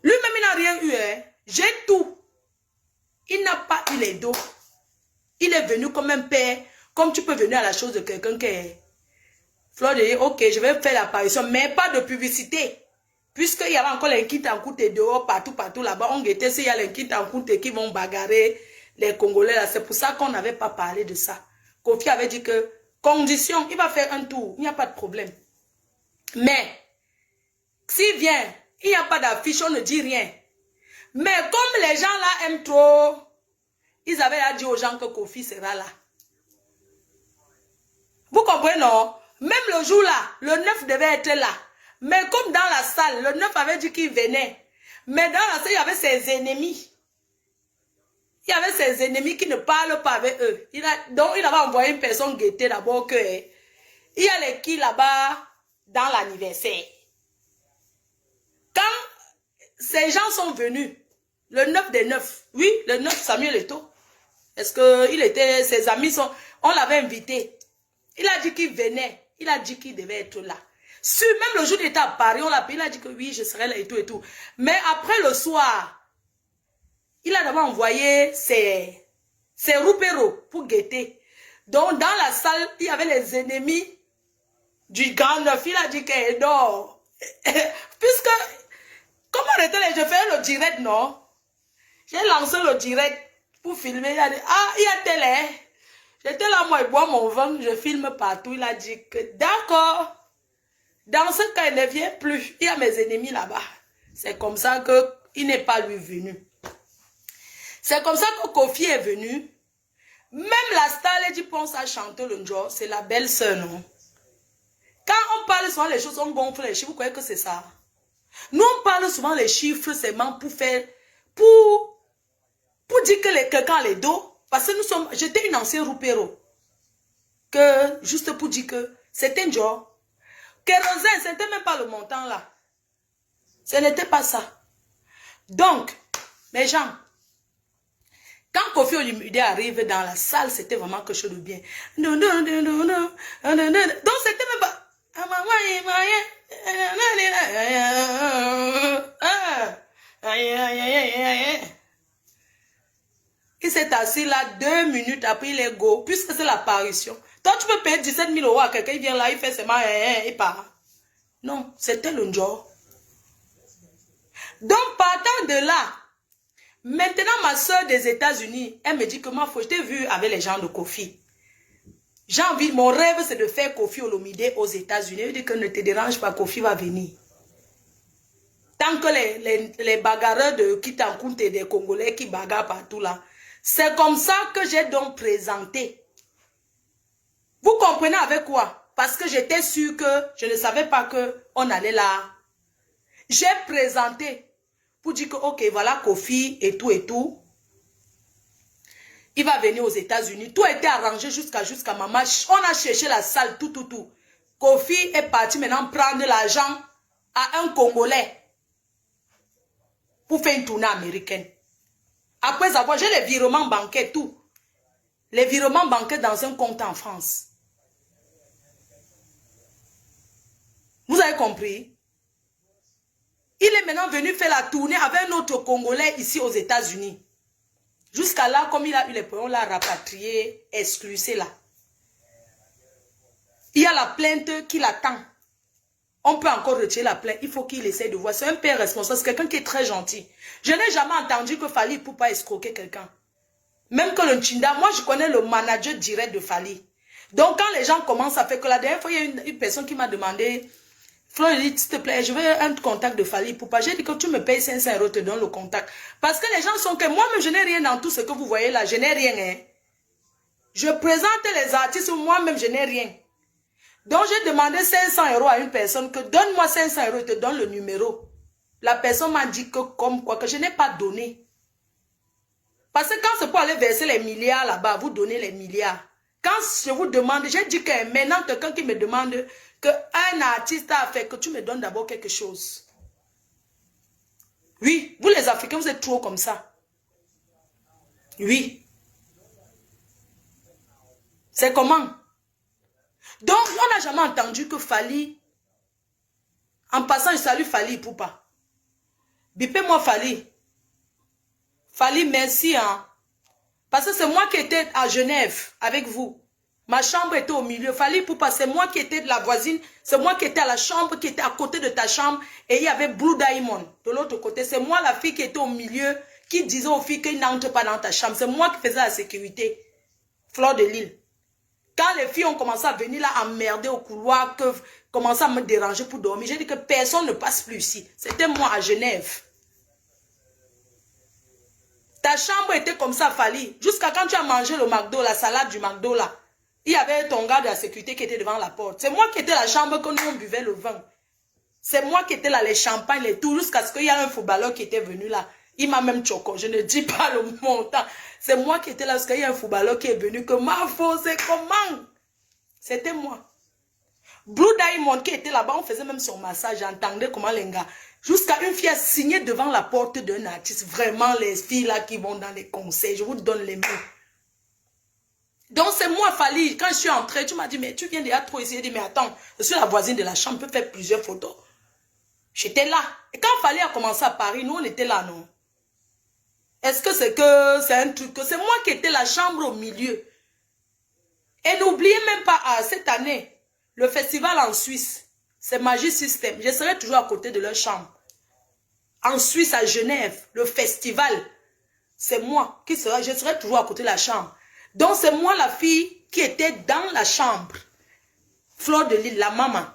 Lui-même, il n'a rien eu, hein. J'ai tout. Il n'a pas eu les dos. Il est venu comme un père, comme tu peux venir à la chose de quelqu'un qui est... Fleur de dire, ok, je vais faire l'apparition, mais pas de publicité. Puisqu'il y avait encore les Kintankounte dehors, partout là-bas. On guettait s'il y a les Kintankounte qui vont bagarrer les Congolais là. C'est pour ça qu'on n'avait pas parlé de ça. Kofi avait dit que, condition, il va faire un tour, il n'y a pas de problème. Mais, s'il vient, il n'y a pas d'affiche, on ne dit rien. Mais comme les gens là aiment trop, ils avaient dit aux gens que Kofi sera là. Vous comprenez, non? Même le jour là, le 9 devait être là. Mais comme dans la salle, le 9 avait dit qu'il venait. Mais dans la salle, il y avait ses ennemis. Il y avait ses ennemis qui ne parlent pas avec eux. Donc, il avait envoyé une personne guetter d'abord que il y a les qui là-bas dans l'anniversaire. Quand ces gens sont venus, le 9 des 9, oui, le 9 Samuel Eto'o, est-ce que ses amis sont, on l'avait invité. Il a dit qu'il venait, il a dit qu'il devait être là. Même le jour d'être à Paris, on l'a appelé, il a dit que oui, je serai là et tout et tout. Mais après le soir, il a d'abord envoyé ses roupéros pour guetter. Donc, dans la salle, il y avait les ennemis du grand neuf. Il a dit qu'il dort. Puisque, comment je fais le direct, non? J'ai lancé le direct pour filmer. Il a dit, ah, il y a télé. J'étais là, moi, je bois mon vin, je filme partout. Il a dit que, d'accord. Dans ce cas, il ne vient plus. Il y a mes ennemis là-bas. C'est comme ça qu'il n'est pas lui venu. C'est comme ça que Kofi est venu. Même la star, elle dit, pense à chanter le jour. C'est la belle-sœur, non? Quand on parle souvent les choses, on gonfle les chiffres. Vous croyez que c'est ça? Nous, on parle souvent les chiffres seulement pour faire, pour dire que quelqu'un a les dos. Parce que j'étais une ancienne roupéro. Juste pour dire que c'était un jour. Kérosène, ce n'était même pas le montant là. Ce n'était pas ça. Donc, mes gens, quand Kofi Olomide arrive dans la salle, c'était vraiment quelque chose de bien. Donc, c'était même pas... Il s'est assis là 2 minutes après il est go, puisque c'est l'apparition. Toi, tu peux payer 17 000 € à quelqu'un, il vient là, il fait seulement, il part. Non, c'était le jour. Donc, partant de là, maintenant, ma soeur des États-Unis, elle me dit que moi, je t'ai vu avec les gens de Kofi. J'ai envie, mon rêve, c'est de faire Kofi Olomide aux États-Unis. Elle dit que ne te dérange pas, Kofi va venir. Tant que les bagarreurs de Kitankounte et des Congolais qui bagarrent partout là, c'est comme ça que j'ai donc présenté. Vous comprenez avec quoi? Parce que j'étais sûre que je ne savais pas qu'on allait là. J'ai présenté pour dire que, ok, voilà Kofi et tout et tout. Il va venir aux États-Unis. Tout a été arrangé jusqu'à maman. On a cherché la salle, tout. Kofi est parti maintenant prendre l'argent à un Congolais pour faire une tournée américaine. Après avoir, j'ai les virements bancaires, tout. Les virements bancaires dans un compte en France. Vous avez compris? Il est maintenant venu faire la tournée avec un autre Congolais ici aux États-Unis. Jusqu'à là, comme il a eu les points, on l'a rapatrié, exclusé là. Il y a la plainte qui l'attend. On peut encore retirer la plainte. Il faut qu'il essaie de voir. C'est un père responsable. C'est quelqu'un qui est très gentil. Je n'ai jamais entendu que Fally ne peut pas escroquer quelqu'un. Même que le Nchinda, moi je connais le manager direct de Fally. Donc quand les gens commencent à faire que la dernière fois, il y a une personne qui m'a demandé, Flo, s'il te plaît, je veux un contact de Fally Ipupa. J'ai dit que tu me payes 500 €, te donne le contact. Parce que les gens sont que moi-même, je n'ai rien dans tout ce que vous voyez là. Je n'ai rien. Hein. Je présente les artistes, moi-même, je n'ai rien. Donc, j'ai demandé 500 € à une personne que donne-moi 500 €, te donne le numéro. La personne m'a dit que comme quoi, que je n'ai pas donné. Parce que quand c'est pour aller verser les milliards là-bas, vous donnez les milliards. Quand je vous demande, j'ai dit que maintenant, quelqu'un qui me demande qu'un artiste a fait, que tu me donnes d'abord quelque chose. Oui, vous les Africains, vous êtes trop comme ça. Oui. C'est comment? Donc, on n'a jamais entendu que Fally, en passant, je salue Fally Ipupa. Bipez-moi Fally. Fally, merci. Hein. Parce que c'est moi qui étais à Genève avec vous. Ma chambre était au milieu. Fally Ipupa, c'est moi qui étais de la voisine. C'est moi qui étais à la chambre, qui était à côté de ta chambre. Et il y avait Blue Diamond de l'autre côté. C'est moi la fille qui était au milieu, qui disait aux filles qu'ils n'entrent pas dans ta chambre. C'est moi qui faisais la sécurité. Fleur de Lille. Quand les filles ont commencé à venir là, emmerder au couloir, que commençaient à me déranger pour dormir, j'ai dit que personne ne passe plus ici. C'était moi à Genève. Ta chambre était comme ça, Fali. Jusqu'à quand tu as mangé le McDo, la salade du McDo là. Il y avait ton gars de la sécurité qui était devant la porte. C'est moi qui étais la chambre quand nous on buvait le vin. C'est moi qui étais là, les champagnes, les tout, jusqu'à ce qu'il y ait un footballeur qui était venu là. Il m'a même choqué. Je ne dis pas le montant. C'est moi qui étais là, parce qu'il y a un footballeur qui est venu. Que ma faute, c'est comment? C'était moi. Blue Diamond qui était là-bas, on faisait même son massage. J'entendais comment les gars. Jusqu'à une fille a signé devant la porte d'un artiste. Vraiment, les filles là qui vont dans les concerts. Je vous donne les mots. Donc, c'est moi, Fali. Quand je suis entrée, tu m'as dit, mais tu viens déjà trop essayer. Je dis, mais attends, je suis la voisine de la chambre, je peux faire plusieurs photos. J'étais là. Et quand Fali a commencé à Paris, nous, on était là, non? Est-ce que c'est un truc que c'est moi qui étais la chambre au milieu? Et n'oubliez même pas, cette année, le festival en Suisse, c'est Magic System. Je serai toujours à côté de leur chambre. En Suisse, à Genève, le festival, c'est moi qui serai, je serai toujours à côté de la chambre. Donc, c'est moi la fille qui était dans la chambre. Fleur de Lille, la maman.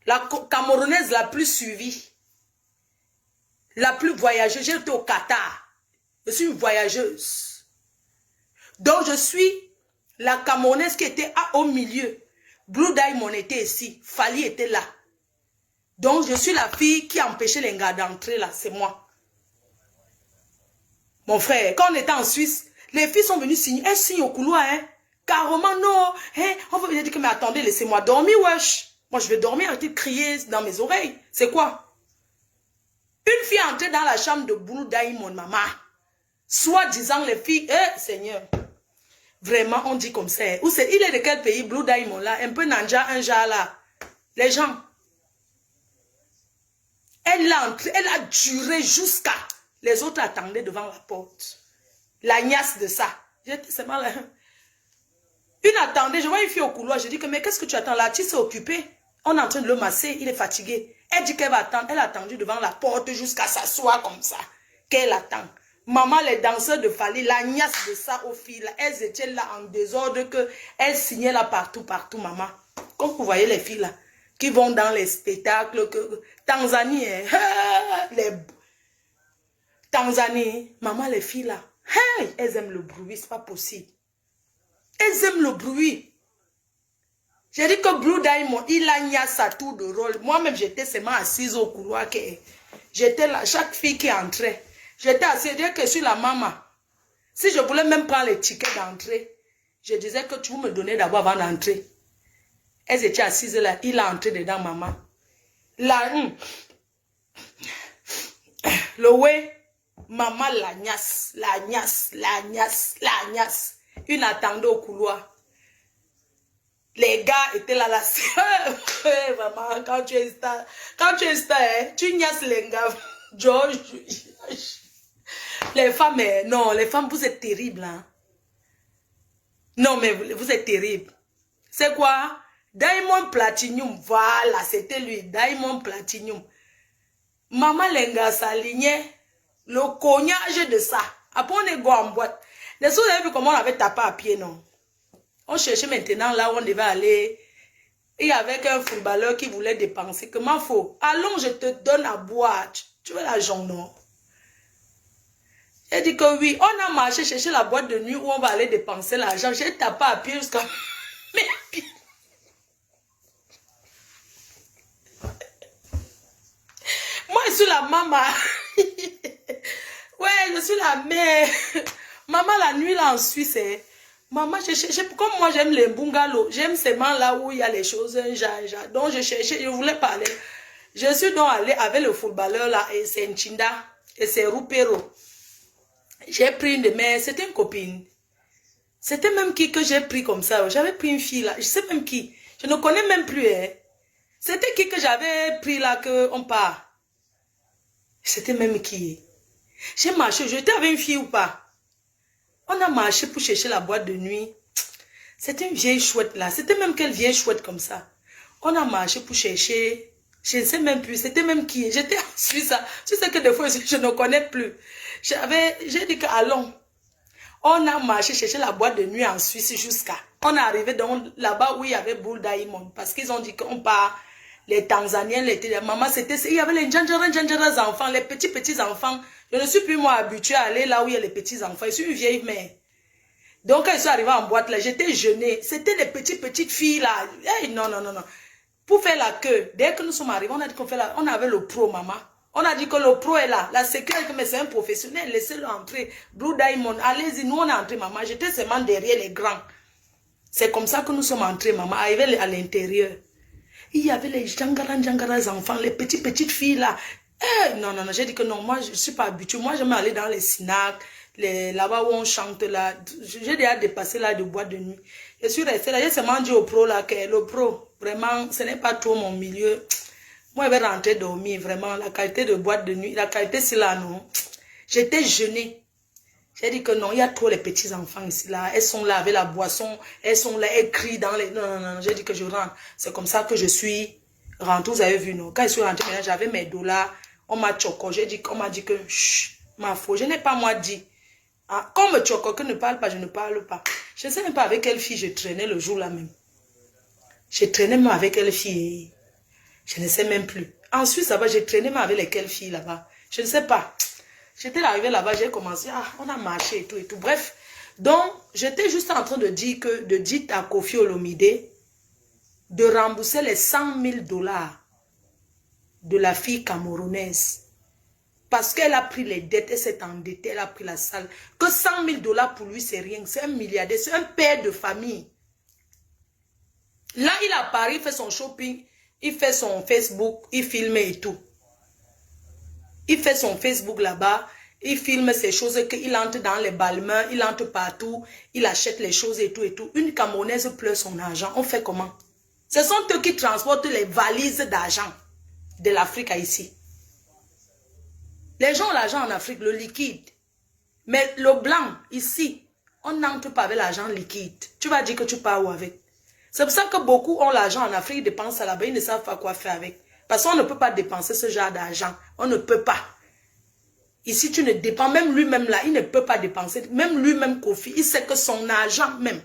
La Camerounaise la plus suivie. La plus voyageuse. J'étais au Qatar. Je suis une voyageuse. Donc, je suis la Camerounaise qui était au milieu. Blue Diamond était ici. Fali était là. Donc, je suis la fille qui empêchait les gars d'entrer là. C'est moi. Mon frère, quand on était en Suisse, les filles sont venues signer. Elles signent au couloir, hein. Carrément, non. Hein? On va dire que, mais attendez, laissez-moi dormir, wesh. Moi, je vais dormir, arrêtez de crier dans mes oreilles. C'est quoi? Une fille entrée dans la chambre de Blue Diamond, maman. Soit disant les filles, Seigneur. Vraiment, on dit comme ça. Où c'est? Il est de quel pays, Blue Diamond, là? Un peu Nanja, un jar, là. Les gens. Elle a entré, elle a duré jusqu'à... Les autres attendaient devant la porte. La niasse de ça. C'est mal. Une attendait, je vois une fille au couloir, je dis que mais qu'est-ce que tu attends? L'artiste est occupé. On est en train de le masser, il est fatigué. Elle dit qu'elle va attendre. Elle a attendu devant la porte jusqu'à s'asseoir comme ça. Qu'elle attend. Maman, les danseurs de Fali, la niasse de ça aux filles, là, elles étaient là en désordre, que elles signaient là partout, maman. Comme vous voyez les filles là, qui vont dans les spectacles, Tanzanie, les... Tanzanie, maman, les filles là, elles aiment le bruit, c'est pas possible. Elles aiment le bruit. J'ai dit que Blue Diamond, il a niasse sa tour de rôle. Moi-même, j'étais seulement assise au couloir. J'étais là, chaque fille qui entrait. J'étais assise, je disais que je suis la maman. Si je voulais même prendre les tickets d'entrée, je disais que tu me donnais d'abord avant d'entrer. Elles étaient assises là, il a entré dedans, maman. Là, le ouais, maman, la niasse, la niasse, la niasse, la niasse. Une attendait au couloir. Les gars étaient là, maman, quand tu es star, hein, tu niasses les gars. George, les femmes, non, les femmes, vous êtes terribles, hein. Non, mais vous êtes terribles. C'est quoi? Diamond Platinum, voilà, c'était lui, Diamond Platinum. Maman, les gars s'alignaient, le cognage de ça. Après, on est go en boîte. Les autres, vous avez vu comment on avait tapé à pied, non? On cherchait maintenant là où on devait aller. Et avec un footballeur qui voulait dépenser. Comment faut? Allons, je te donne à boire. Tu veux l'argent, non? J'ai dit que oui. On a marché chercher la boîte de nuit où on va aller dépenser l'argent. J'ai tapé à pied jusqu'à... Moi, je suis la maman. Ouais, je suis la mère. Maman, la nuit là en Suisse, maman, comme moi j'aime les bungalows, j'aime seulement là où il y a les choses, donc je cherchais, je voulais parler. Je suis donc allée avec le footballeur là, et c'est Nchinda, et c'est Rupero. J'ai pris une de mes, c'était une copine. C'était même qui que j'ai pris comme ça, j'avais pris une fille là, je sais même qui, je ne connais même plus, hein. C'était qui que j'avais pris là, qu'on part. C'était même qui. J'ai marché, j'étais avec une fille ou pas. On a marché pour chercher la boîte de nuit. C'était une vieille chouette là. C'était même quelle vieille chouette comme ça. On a marché pour chercher. Je ne sais même plus. C'était même qui. J'étais en Suisse. Tu sais que des fois, je ne connais plus. J'ai dit que allons. On a marché chercher la boîte de nuit en Suisse jusqu'à. On est arrivé là-bas où il y avait Blue Diamond. Parce qu'ils ont dit qu'on part. Les Tanzaniens, maman, il y avait les Njandjara enfants, les petits enfants Je ne suis plus moi habituée à aller là où il y a les petits-enfants. Je suis une vieille mère. Donc, quand je suis arrivée en boîte là, j'étais jeûnée. C'était des petites filles là. Hey, non, non, non, non. Pour faire la queue, dès que nous sommes arrivés, on a dit qu'on fait on avait le pro, maman. On a dit que le pro est là. La sécurité, mais c'est un professionnel. Laissez-le entrer. Blue Diamond, allez-y. Nous, on est entrés, maman. J'étais seulement derrière les grands. C'est comme ça que nous sommes entrés, maman. Arrivés à l'intérieur. Il y avait les jangaras enfants, les petites filles là. Non, non, non. J'ai dit que non, moi, je ne suis pas habituée. Moi, j'aime aller dans les snacks, là-bas où on chante là. J'ai déjà dépassé là de boîte de nuit. Je suis restée là. J'ai seulement dit au pro là que le pro, vraiment, ce n'est pas trop mon milieu. Moi, je vais rentrer dormir, vraiment. La qualité de boîte de nuit, la qualité, c'est là, non. J'étais jeûnée. J'ai dit que non, il y a trop les petits-enfants ici, là. Elles sont là avec la boisson. Elles sont là, elles crient dans les... Non, non, non. J'ai dit que je rentre. C'est comme ça que je suis rentrée. Vous avez vu, non? Quand je suis rentrée, j'avais mes $. On m'a choqué. On m'a dit que... Chut, ma faute. Je n'ai pas, moi, dit. Ah, quand on me choque, que ne parle pas, je ne parle pas. Je ne sais même pas avec quelle fille je traînais le jour là même. Je traînais même avec quelle fille. Je ne sais même plus. En Suisse, là-bas, j'ai traîné même avec lesquelles filles là-bas. Je ne sais pas. J'étais arrivée là-bas, j'ai commencé, on a marché et tout et tout. Bref, donc, j'étais juste en train de dire à Kofi Olomide de rembourser les 100 000 $ de la fille camerounaise. Parce qu'elle a pris les dettes, elle s'est endettée, elle a pris la salle. Que 100 000 $ pour lui, c'est rien. C'est un milliardaire, c'est un père de famille. Là, il est à Paris, il fait son shopping, il fait son Facebook, il filme et tout. Il fait son Facebook là-bas, il filme ces choses, qu'il entre dans les balmains, il entre partout, il achète les choses et tout et tout. Une Camerounaise pleure son argent. On fait comment? Ce sont eux qui transportent les valises d'argent de l'Afrique à ici. Les gens ont l'argent en Afrique, le liquide. Mais le blanc, ici, on n'entre pas avec l'argent liquide. Tu vas dire que tu pars où avec? C'est pour ça que beaucoup ont l'argent en Afrique, ils dépensent ça là-bas, ils ne savent pas quoi faire avec. Parce qu'on ne peut pas dépenser ce genre d'argent. On ne peut pas. Ici, tu ne dépenses, même lui-même là, il ne peut pas dépenser. Même lui-même, Kofi, il sait que son argent même,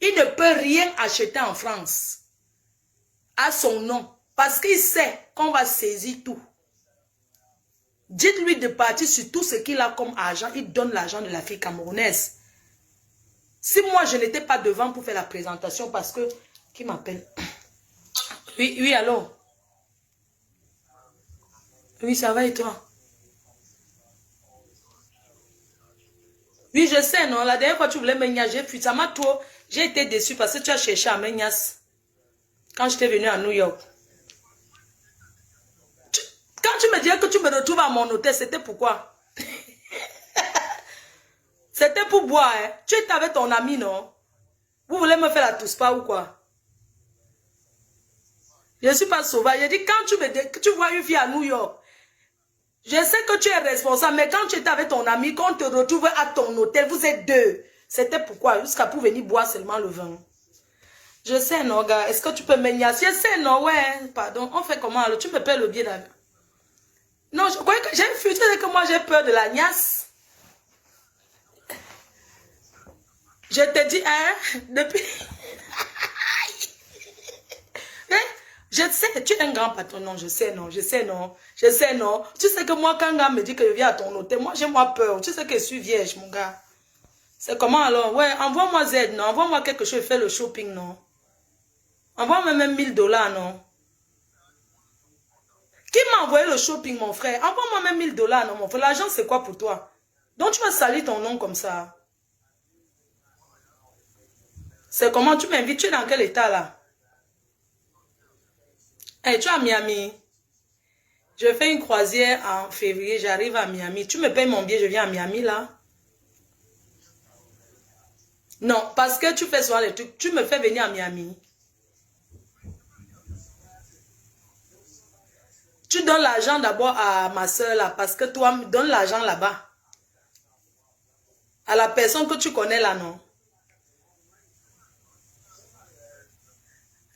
il ne peut rien acheter en France à son nom. Parce qu'il sait qu'on va saisir tout. Dites-lui de partir sur tout ce qu'il a comme argent. Il donne l'argent de la fille camerounaise. Si moi, je n'étais pas devant pour faire la présentation parce que... Qui m'appelle? Oui, oui, allô? Oui, ça va et toi? Oui, je sais, non? La dernière fois, tu voulais me niaiser, puis ça m'a trop... J'ai été déçue parce que tu as cherché à me niaiser quand j'étais venue à New York. Quand tu me disais que tu me retrouves à mon hôtel, c'était pourquoi? C'était pour boire, hein? Tu étais avec ton ami, non? Vous voulez me faire la touspa ou quoi? Je ne suis pas sauvage. J'ai dit, quand tu vois une fille à New York, je sais que tu es responsable, mais quand tu étais avec ton ami, quand on te retrouve à ton hôtel, vous êtes deux. C'était pourquoi? Jusqu'à pour venir boire seulement le vin. Je sais, non, gars. Est-ce que tu peux me niaiser? Je sais, non, ouais. Pardon. On fait comment alors? Tu me paies le billet d'avion? Non, je croyais que j'ai un futur et que moi j'ai peur de la niasse. Je te dis, hein, depuis... Je sais, tu es un grand patron, non, je sais, non, je sais, non, je sais, non. Tu sais que moi, quand un gars me dit que je viens à ton hôtel, moi, j'ai moi peur. Tu sais que je suis vierge, mon gars. C'est comment alors? Ouais, envoie-moi Z, non, envoie-moi quelque chose, fais le shopping, non. Envoie-moi même 1000 $, non. Qui m'a envoyé le shopping, mon frère? Envoie-moi même 1000 $, non, mon frère. L'argent, c'est quoi pour toi? Donc, tu vas salir ton nom comme ça. C'est comment tu m'invites? Tu es dans quel état, là? Hey, tu es à Miami. Je fais une croisière en février, j'arrive à Miami. Tu me payes mon billet, je viens à Miami, là? Non, parce que tu fais souvent les trucs. Tu me fais venir à Miami. Tu donnes l'argent d'abord à ma soeur, là, parce que toi, donne l'argent là-bas. À la personne que tu connais, là, non?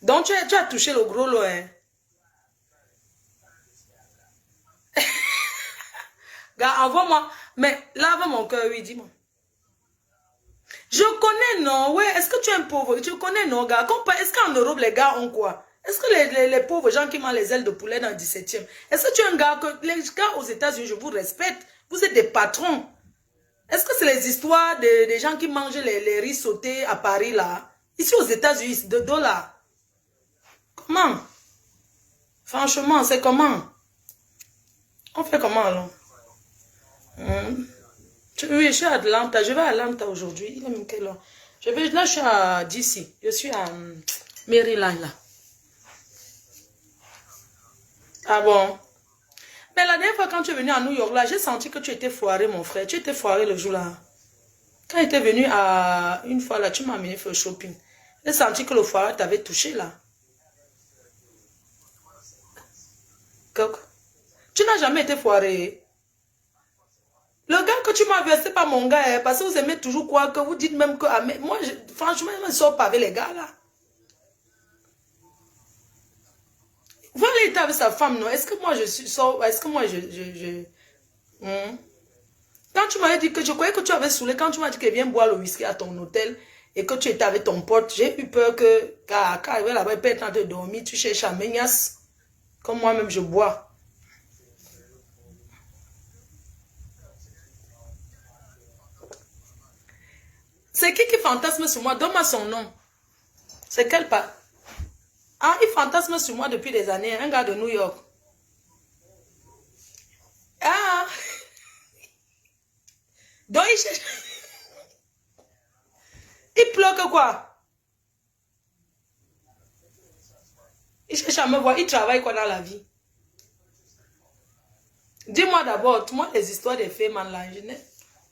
Donc, tu as touché le gros lot, hein? Gars, envoie-moi. Mais lave mon cœur, oui, dis-moi. Je connais, non, ouais. Est-ce que tu es un pauvre? Je connais, non, gars. Est-ce qu'en Europe, les gars ont quoi? Est-ce que les pauvres gens qui mangent les ailes de poulet dans le 17e, est-ce que tu es un gars que... Les gars aux États-Unis, je vous respecte. Vous êtes des patrons. Est-ce que c'est les histoires des gens qui mangent les riz sautés à Paris, là? Ici, aux États-Unis, de dollars. Comment? Franchement, c'est comment? On fait comment, alors? Oui, je suis à Atlanta. Je vais à Atlanta aujourd'hui. Il est même quelle heure? Là, je suis à DC. Je suis à Maryland, là. Ah bon? Mais la dernière fois, quand tu es venu à New York, là, j'ai senti que tu étais foiré, mon frère. Tu étais foiré le jour-là. Quand tu étais venu une fois, là, tu m'as amené faire shopping. J'ai senti que le foiré t'avait touché, là. Coco. Tu n'as jamais été foiré. Le gars que tu m'as vu, c'est pas mon gars, parce que vous aimez toujours quoi que vous dites même que... moi, franchement, je ne sors pas avec les gars, là. Voilà, il était avec sa femme, non? Est-ce que moi, je suis... Est-ce que moi, Quand tu m'avais dit que je croyais que tu avais saoulé, quand tu m'as dit que viens boire le whisky à ton hôtel et que tu étais avec ton pote, j'ai eu peur que, quand il va là-bas, il peut être en train de dormir, tu cherches à meignasse, comme moi-même je bois. C'est qui fantasme sur moi? Donne-moi son nom. C'est quel pas? Ah, il fantasme sur moi depuis des années, un gars de New York. Ah, donc il cherche... Il pleure que quoi? Il cherche à me voir, il travaille quoi dans la vie? Dis-moi d'abord, moi les histoires des femmes en là,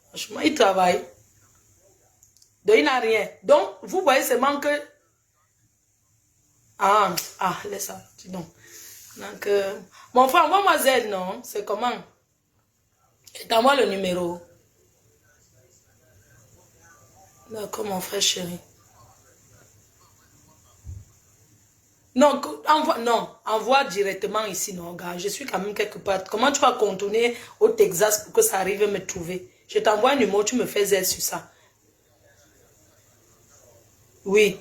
franchement, il travaille. Donc il n'a rien. Donc, vous voyez seulement que... laisse ça, dis donc. Donc, mon frère, envoie-moi Z, non? C'est comment? Je t'envoie le numéro. D'accord, mon frère chéri. Non, envoie directement ici, non, gars. Je suis quand même quelque part. Comment tu vas contourner au Texas pour que ça arrive à me trouver? Je t'envoie un numéro, tu me fais Z sur ça. Oui.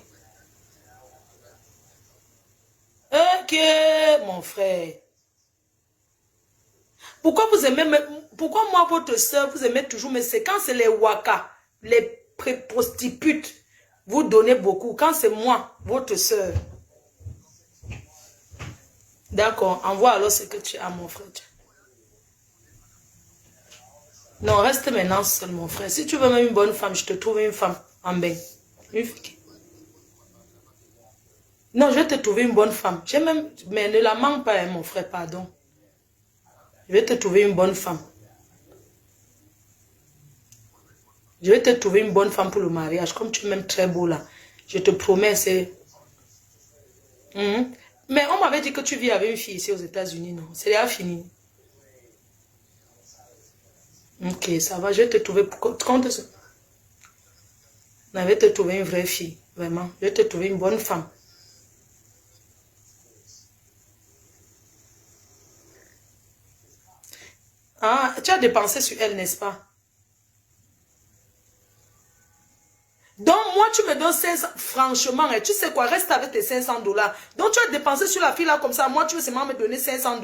Ok, mon frère. Pourquoi vous aimez, pourquoi moi, votre soeur, vous aimez toujours me séquences, c'est les waka, les prostitutes, vous donnez beaucoup. Quand c'est moi, votre soeur. D'accord, envoie alors ce que tu as, mon frère. Non, reste maintenant seul, mon frère. Si tu veux même une bonne femme, je te trouve une femme en bain. Non, je vais te trouver une bonne femme. Mais ne la manque pas, hein, mon frère, pardon. Je vais te trouver une bonne femme. Je vais te trouver une bonne femme pour le mariage. Comme tu m'aimes très beau là. Je te promets, c'est... Mais on m'avait dit que tu vis avec une fille ici aux États-Unis, non? C'est déjà fini. Ok, ça va. Je vais te trouver... Je vais te trouver une vraie fille. Vraiment. Je vais te trouver une bonne femme. Ah, tu as dépensé sur elle, n'est-ce pas? Donc, moi, tu me donnes 500, franchement, et tu sais quoi, reste avec tes 500 $. Donc, tu as dépensé sur la fille là comme ça, moi, tu veux seulement me donner 500 $.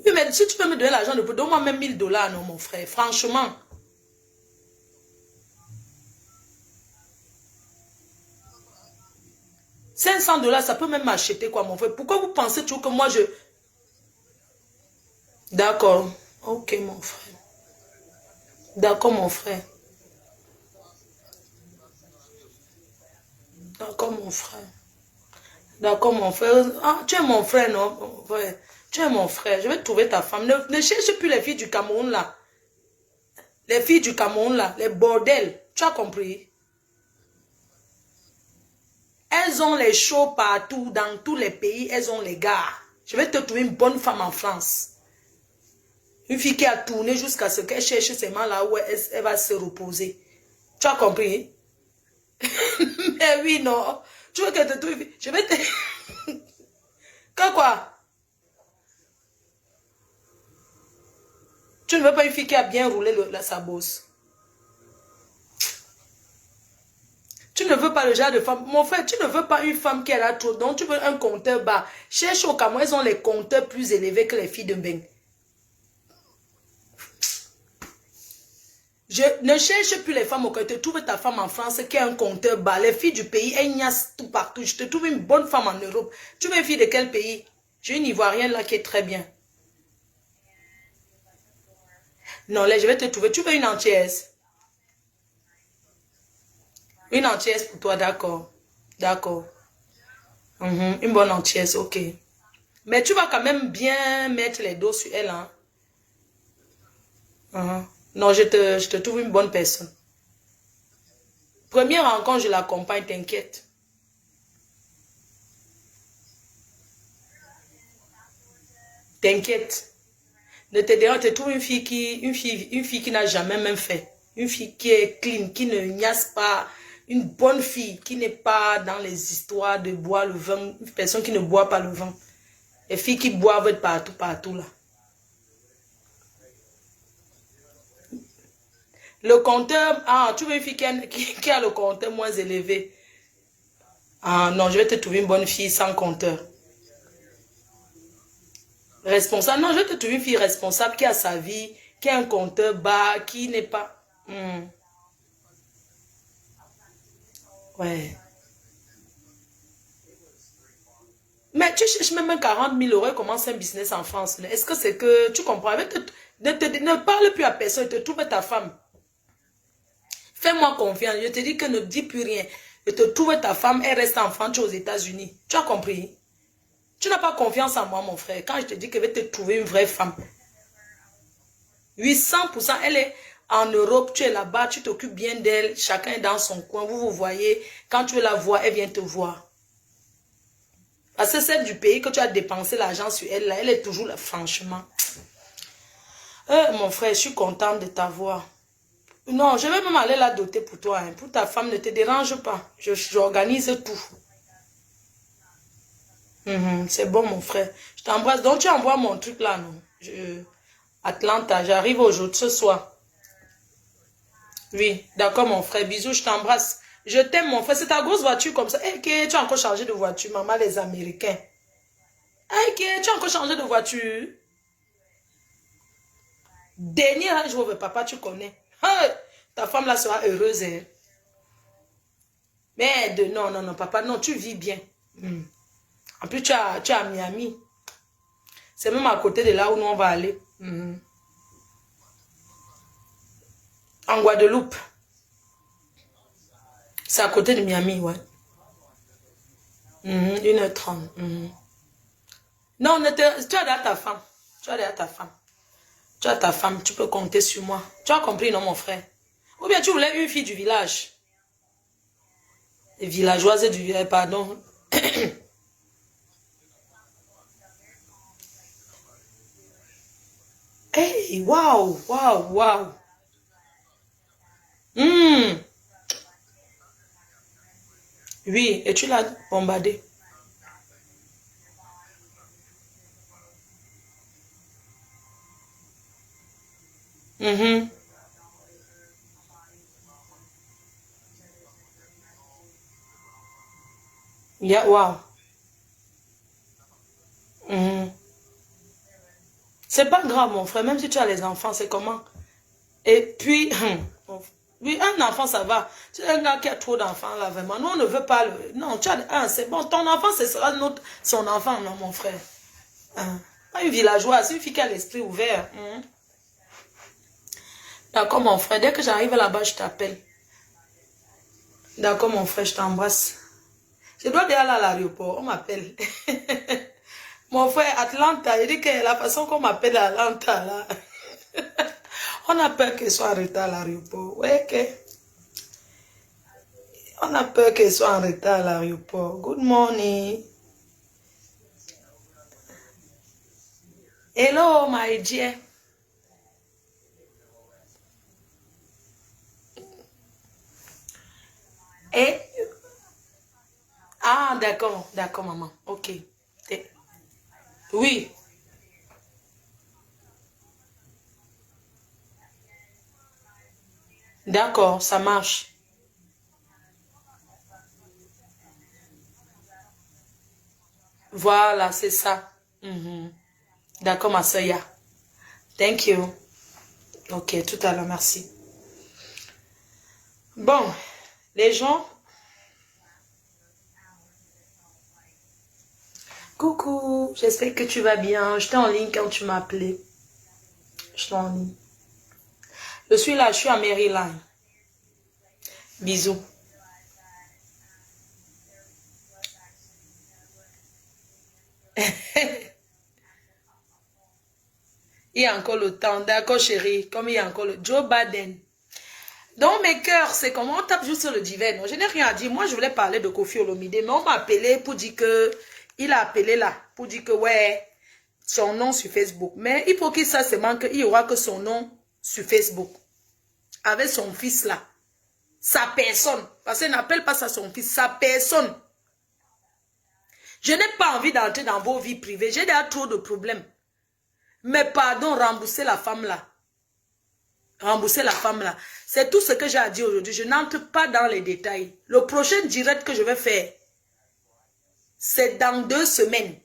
Oui, mais si tu peux me donner l'argent, donne-moi même 1000 $, non, mon frère, franchement. $500, ça peut même m'acheter quoi, mon frère. Pourquoi vous pensez toujours que moi, je... D'accord. Ok, mon frère. D'accord, mon frère. D'accord, mon frère. D'accord, mon frère. Ah, tu es mon frère, non, mon frère. Tu es mon frère. Je vais trouver ta femme. Ne cherche plus les filles du Cameroun, là. Les filles du Cameroun, là. Les bordels. Tu as compris? Elles ont les shows partout, dans tous les pays. Elles ont les gars. Je vais te trouver une bonne femme en France. Une fille qui a tourné jusqu'à ce qu'elle cherche seulement là où elle va se reposer. Tu as compris? Mais oui, non. Tu veux que te trouve? Je vais te... Que quoi? Tu ne veux pas une fille qui a bien roulé sa bosse? Tu ne veux pas le genre de femme. Mon frère, tu ne veux pas une femme qui a trop. Donc, tu veux un compteur bas. Cherche au Cameroun, ils ont les compteurs plus élevés que les filles de Mbeng. Je ne cherche plus les femmes au Cameroun. Tu trouves ta femme en France qui a un compteur bas. Les filles du pays, elles niassent tout partout. Je te trouve une bonne femme en Europe. Tu veux une fille de quel pays? J'ai une Ivoirienne là qui est très bien. Non, là, je vais te trouver. Tu veux une entière? Une entière pour toi, d'accord. D'accord. Une bonne entière, ok. Mais tu vas quand même bien mettre les dos sur elle. Hein? Non, je te trouve une bonne personne. Première rencontre, je l'accompagne, t'inquiète. T'inquiète. Ne te dérange, te trouve une fille qui n'a jamais même fait. Une fille qui est clean, qui ne niasse pas. Une bonne fille qui n'est pas dans les histoires de boire le vin. Une personne qui ne boit pas le vin. Les filles qui boivent partout, partout là. Le compteur, tu veux une fille qui a le compteur moins élevé. Ah non, je vais te trouver une bonne fille sans compteur. Responsable, non, je vais te trouver une fille responsable qui a sa vie, qui a un compteur bas, qui n'est pas... Ouais. Mais tu cherches même 40 000 euros et commences un business en France. Est-ce que c'est que tu comprends? Ne parle plus à personne, te trouve ta femme. Fais-moi confiance, je te dis que ne dis plus rien. Je te trouve ta femme, elle reste en France, tu es aux États-Unis. Tu as compris? Tu n'as pas confiance en moi, mon frère. Quand je te dis que je vais te trouver une vraie femme. 800%, elle est en Europe, tu es là-bas, tu t'occupes bien d'elle, chacun est dans son coin, vous vous voyez. Quand tu veux la voir, elle vient te voir. Parce que celle du pays que tu as dépensé l'argent sur elle, là, elle est toujours là, franchement. Mon frère, je suis contente de t'avoir. Non, je vais même aller la doter pour toi. Hein. Pour ta femme, ne te dérange pas. J'organise tout. C'est bon, mon frère. Je t'embrasse. Donc, tu envoies mon truc là, non? Atlanta, j'arrive aujourd'hui, ce soir. Oui, d'accord, mon frère. Bisous, je t'embrasse. Je t'aime, mon frère. C'est ta grosse voiture comme ça. Hey, tu as encore changé de voiture, maman, les Américains. Hey, tu as encore changé de voiture. Dernier jour, papa, tu connais. Hey, ta femme là sera heureuse. Hein. Mais non, non, non, papa, non, tu vis bien. En plus, tu as Miami. C'est même à côté de là où nous on va aller. En Guadeloupe. C'est à côté de Miami, ouais. 1h30. Non, tu as déjà ta femme. Tu as déjà ta femme. Tu as ta femme, tu peux compter sur moi. Tu as compris, non, mon frère? Ou bien tu voulais une fille du village. Les villageoises du village, pardon. Hey, waouh, waouh, waouh. Oui, et tu l'as bombardé. Yeah, wow. C'est pas grave, mon frère, même si tu as les enfants, c'est comment? Et puis, oui, un enfant, ça va. Tu es un gars qui a trop d'enfants, là, vraiment. Nous, on ne veut pas le... Non, tu as un, c'est bon. Ton enfant, ce sera son enfant, non, mon frère. Pas une villageoise, une fille qui a l'esprit ouvert. D'accord, mon frère. Dès que j'arrive là-bas, je t'appelle. D'accord, mon frère, je t'embrasse. Je dois aller à l'aéroport, on m'appelle. Mon frère, Atlanta, il dit que la façon qu'on m'appelle à Atlanta, là, on a peur qu'elle soit en retard à l'aéroport. Ouais, ok. On a peur qu'elle soit en retard à l'aéroport. Good morning. Hello, my dear. Et... Ah, d'accord, d'accord, maman. Ok. Oui. D'accord, ça marche. Voilà, c'est ça. Mhm. D'accord, ma soeur. Yeah. Thank you. Ok, tout à l'heure, merci. Bon, les gens. Coucou, j'espère que tu vas bien. J'étais en ligne quand tu m'as appelé. J'étais en ligne. Je suis là, je suis à Maryland. Bisous. Il y a encore le temps. D'accord, chérie. Comme il y a encore le... Joe Biden. Dans mes cœurs, c'est comment on tape juste sur le divers. Non, je n'ai rien à dire. Moi, je voulais parler de Kofi Olomide, mais on m'a appelé pour dire que... Il a appelé là, pour dire que, ouais, son nom sur Facebook. Mais il faut qu'il sache seulement qu'il y aura que son nom sur Facebook. Avec son fils là. Sa personne. Parce qu'il n'appelle pas ça son fils. Sa personne. Je n'ai pas envie d'entrer dans vos vies privées. J'ai déjà trop de problèmes. Mais pardon, rembourser la femme là. Rembourser la femme là. C'est tout ce que j'ai à dire aujourd'hui. Je n'entre pas dans les détails. Le prochain direct que je vais faire, c'est dans 2 semaines.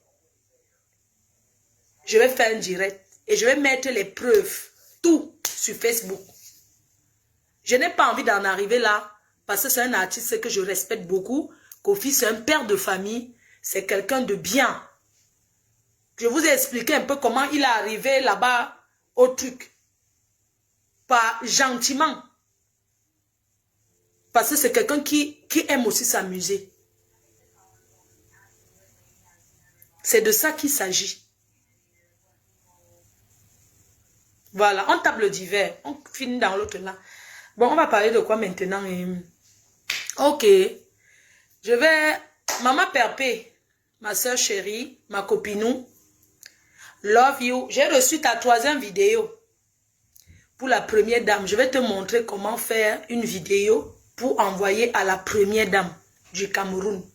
Je vais faire un direct. Et je vais mettre les preuves. Tout sur Facebook. Je n'ai pas envie d'en arriver là. Parce que c'est un artiste que je respecte beaucoup. Kofi, c'est un père de famille. C'est quelqu'un de bien. Je vous ai expliqué un peu comment il est arrivé là-bas au truc. Pas gentiment. Parce que c'est quelqu'un qui aime aussi s'amuser. C'est de ça qu'il s'agit. Voilà, on tape le divers. On finit dans l'autre là. Bon, on va parler de quoi maintenant? Ok. Je vais... Maman Perpé, ma soeur chérie, ma copinou, love you. J'ai reçu ta 3e vidéo pour la première dame. Je vais te montrer comment faire une vidéo pour envoyer à la première dame du Cameroun.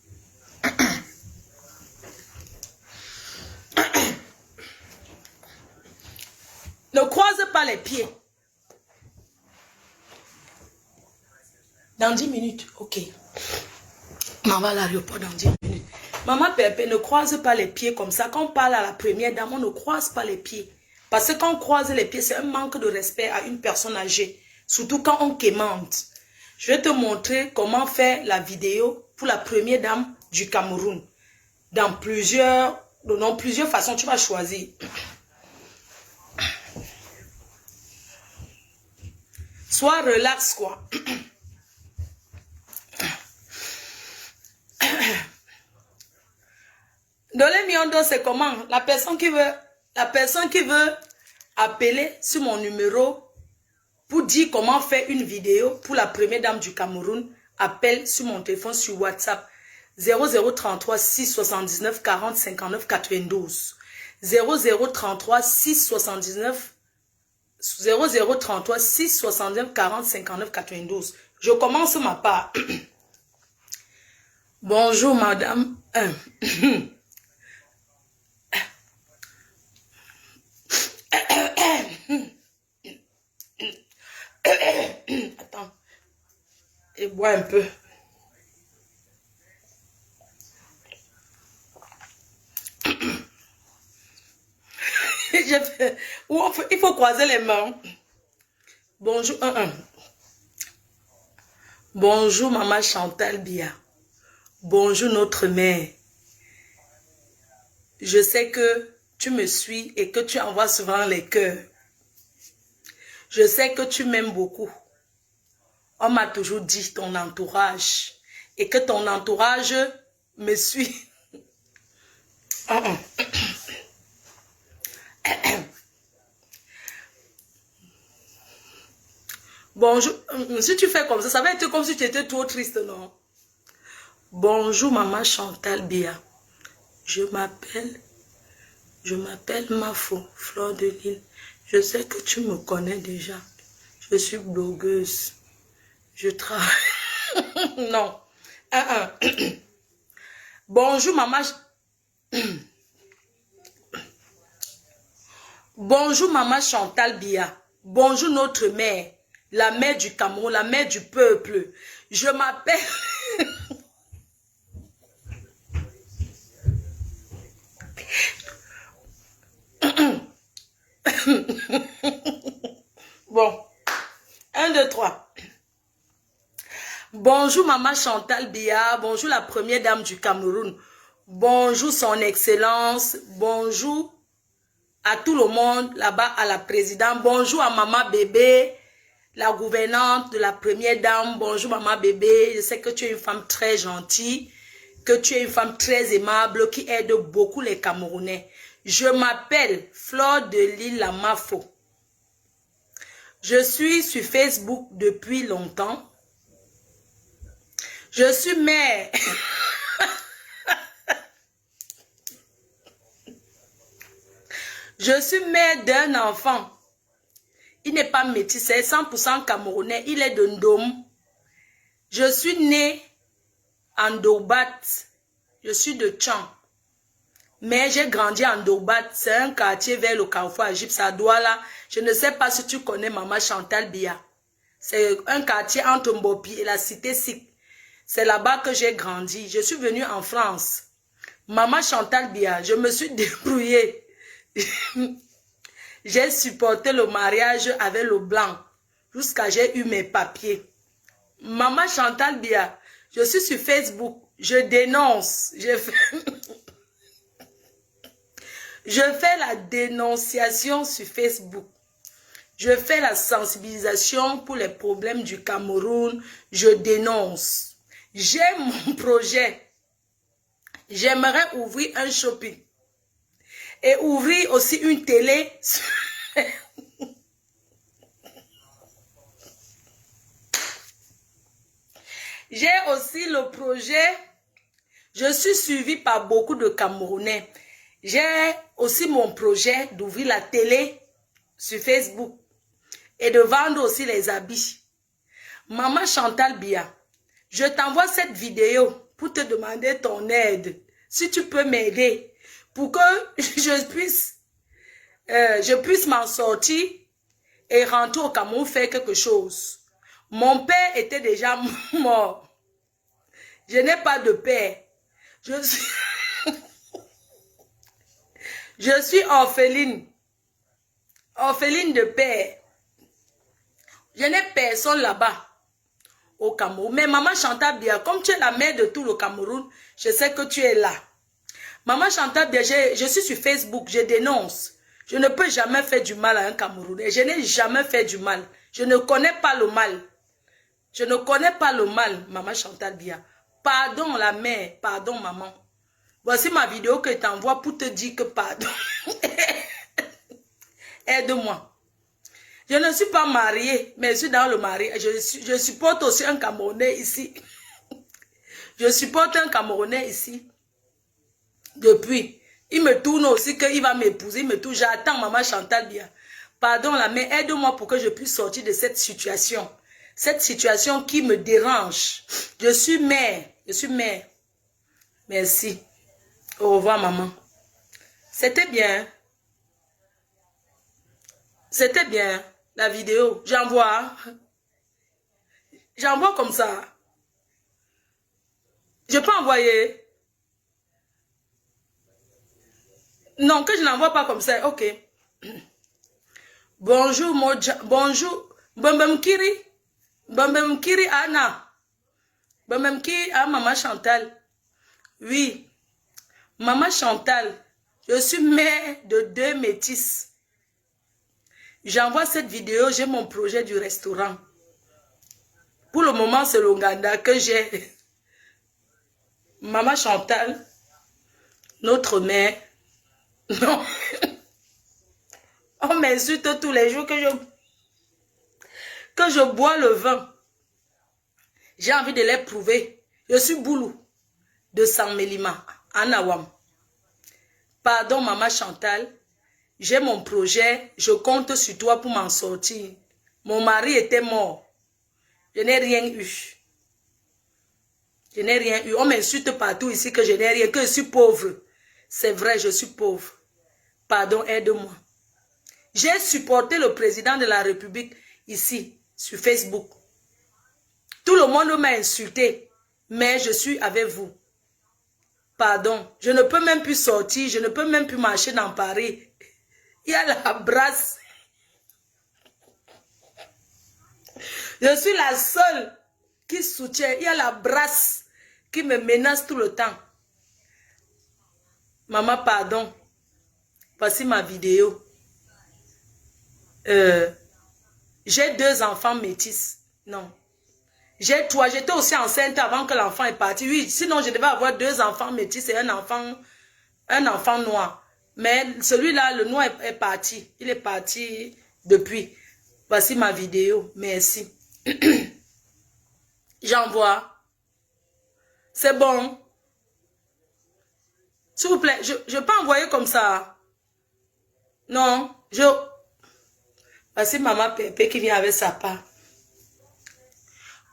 Ne croise pas les pieds. Dans 10 minutes, ok. Maman va à l'aéroport dans 10 minutes. Maman Pépé, ne croise pas les pieds comme ça. Quand on parle à la première dame, on ne croise pas les pieds. Parce que quand on croise les pieds, c'est un manque de respect à une personne âgée. Surtout quand on quémante. Je vais te montrer comment faire la vidéo pour la première dame du Cameroun. Dans plusieurs façons, tu vas choisir. Sois relax, quoi. Dans les Miondo, c'est comment? La personne qui veut appeler sur mon numéro pour dire comment faire une vidéo pour la première dame du Cameroun, appelle sur mon téléphone sur WhatsApp 0033 679 40 59 92. 0033 679 0033 669 40 59 92. Je commence ma part. Bonjour madame. Attends. Et bois un peu. Il faut croiser les mains. Bonjour. Bonjour maman Chantal Bia. Bonjour notre mère. Je sais que tu me suis et que tu envoies souvent les cœurs. Je sais que tu m'aimes beaucoup. On m'a toujours dit ton entourage et que ton entourage me suit. Bonjour. Si tu fais comme ça va être comme si tu étais trop triste, non? Bonjour maman Chantal Bia. Je m'appelle Mafo, Fleur de Lille. Je sais que tu me connais déjà. Je suis blogueuse. Je travaille. Non. Bonjour maman. Bonjour maman Chantal Bia. Bonjour notre mère. La mère du Cameroun, la mère du peuple. Je m'appelle... Bonjour Maman Chantal Biya, bonjour la première dame du Cameroun, bonjour son excellence, bonjour à tout le monde là-bas, à la présidente, bonjour à Maman Bébé, la gouvernante de la première dame, bonjour Maman Bébé, je sais que tu es une femme très gentille, que tu es une femme très aimable qui aide beaucoup les Camerounais. Je m'appelle Flore de l'île Lamafo. Je suis sur Facebook depuis longtemps. Je suis mère. Je suis mère d'un enfant. Il n'est pas métis, c'est 100% camerounais. Il est de Ndom. Je suis née en Dobat. Je suis de Tchan. Mais j'ai grandi en Dobat. C'est un quartier vers le carrefour à Gypse à Douala. Je ne sais pas si tu connais Maman Chantal Biya. C'est un quartier entre Mbopi et la cité Sikh. C'est là-bas que j'ai grandi. Je suis venue en France. Maman Chantal Biya, je me suis débrouillée. J'ai supporté le mariage avec le blanc jusqu'à j'ai eu mes papiers. Maman Chantal Biya, je suis sur Facebook. Je dénonce. Je fais la dénonciation sur Facebook. Je fais la sensibilisation pour les problèmes du Cameroun. Je dénonce. J'ai mon projet. J'aimerais ouvrir un shopping. Et ouvrir aussi une télé. J'ai aussi le projet. Je suis suivie par beaucoup de Camerounais. J'ai aussi mon projet d'ouvrir la télé sur Facebook. Et de vendre aussi les habits. Maman Chantal Biya, je t'envoie cette vidéo pour te demander ton aide. Si tu peux m'aider pour que je puisse m'en sortir et rentrer au Cameroun faire quelque chose. Mon père était déjà mort. Je n'ai pas de père. Je suis orpheline. Orpheline de père. Je n'ai personne là-bas au Cameroun. Mais Maman Chantal Biya, comme tu es la mère de tout le Cameroun, je sais que tu es là. Maman Chantal Biya, je suis sur Facebook, je dénonce. Je ne peux jamais faire du mal à un Camerounais. Je n'ai jamais fait du mal. Je ne connais pas le mal. Je ne connais pas le mal, Maman Chantal Biya. Pardon la mère, pardon maman. Voici ma vidéo que je t'envoie pour te dire que pardon. Aide-moi. Je ne suis pas mariée, mais je suis dans le mariage. Je supporte aussi un Camerounais ici. Je supporte un Camerounais ici. Depuis. Il me tourne aussi qu'il va m'épouser. Il me tourne. J'attends Maman Chantal Biya. Pardon la mère, aide-moi pour que je puisse sortir de cette situation. Cette situation qui me dérange. Je suis mère. Je suis mère. Merci. Au revoir maman. C'était bien. C'était bien. La vidéo. J'envoie. J'envoie comme ça. Je peux envoyer. Non, que je n'envoie pas comme ça. Ok. Bonjour Moja. Bonjour. Bambamkiri. Bambamkiri Anna. Bambamkiri à Maman Chantal. Oui. Maman Chantal. Je suis mère de 2 métis. J'envoie cette vidéo, j'ai mon projet du restaurant. Pour le moment, c'est l'Ouganda que j'ai. Maman Chantal, notre mère. Non. On m'insulte tous les jours que je bois le vin. J'ai envie de les prouver. Je suis Boulou de San Melima, Anawam. Pardon, Maman Chantal. J'ai mon projet, je compte sur toi pour m'en sortir. Mon mari était mort. Je n'ai rien eu. Je n'ai rien eu. On m'insulte partout ici que je n'ai rien, que je suis pauvre. C'est vrai, je suis pauvre. Pardon, aide-moi. J'ai supporté le président de la République ici, sur Facebook. Tout le monde m'a insulté, mais je suis avec vous. Pardon, je ne peux même plus sortir, je ne peux même plus marcher dans Paris. Il y a la brasse. Je suis la seule qui soutient. Il y a la brasse qui me menace tout le temps. Maman, pardon. Voici ma vidéo. J'ai 2 enfants métis. Non. J'ai 3. J'étais aussi enceinte avant que l'enfant est parti. Oui, sinon je devais avoir 2 enfants métis et un enfant noir. Mais celui-là, le noir est parti. Il est parti depuis. Voici ma vidéo. Merci. J'envoie. C'est bon. S'il vous plaît, je peux envoyer comme ça. Non, Voici maman Pépé qui vient avec sa part.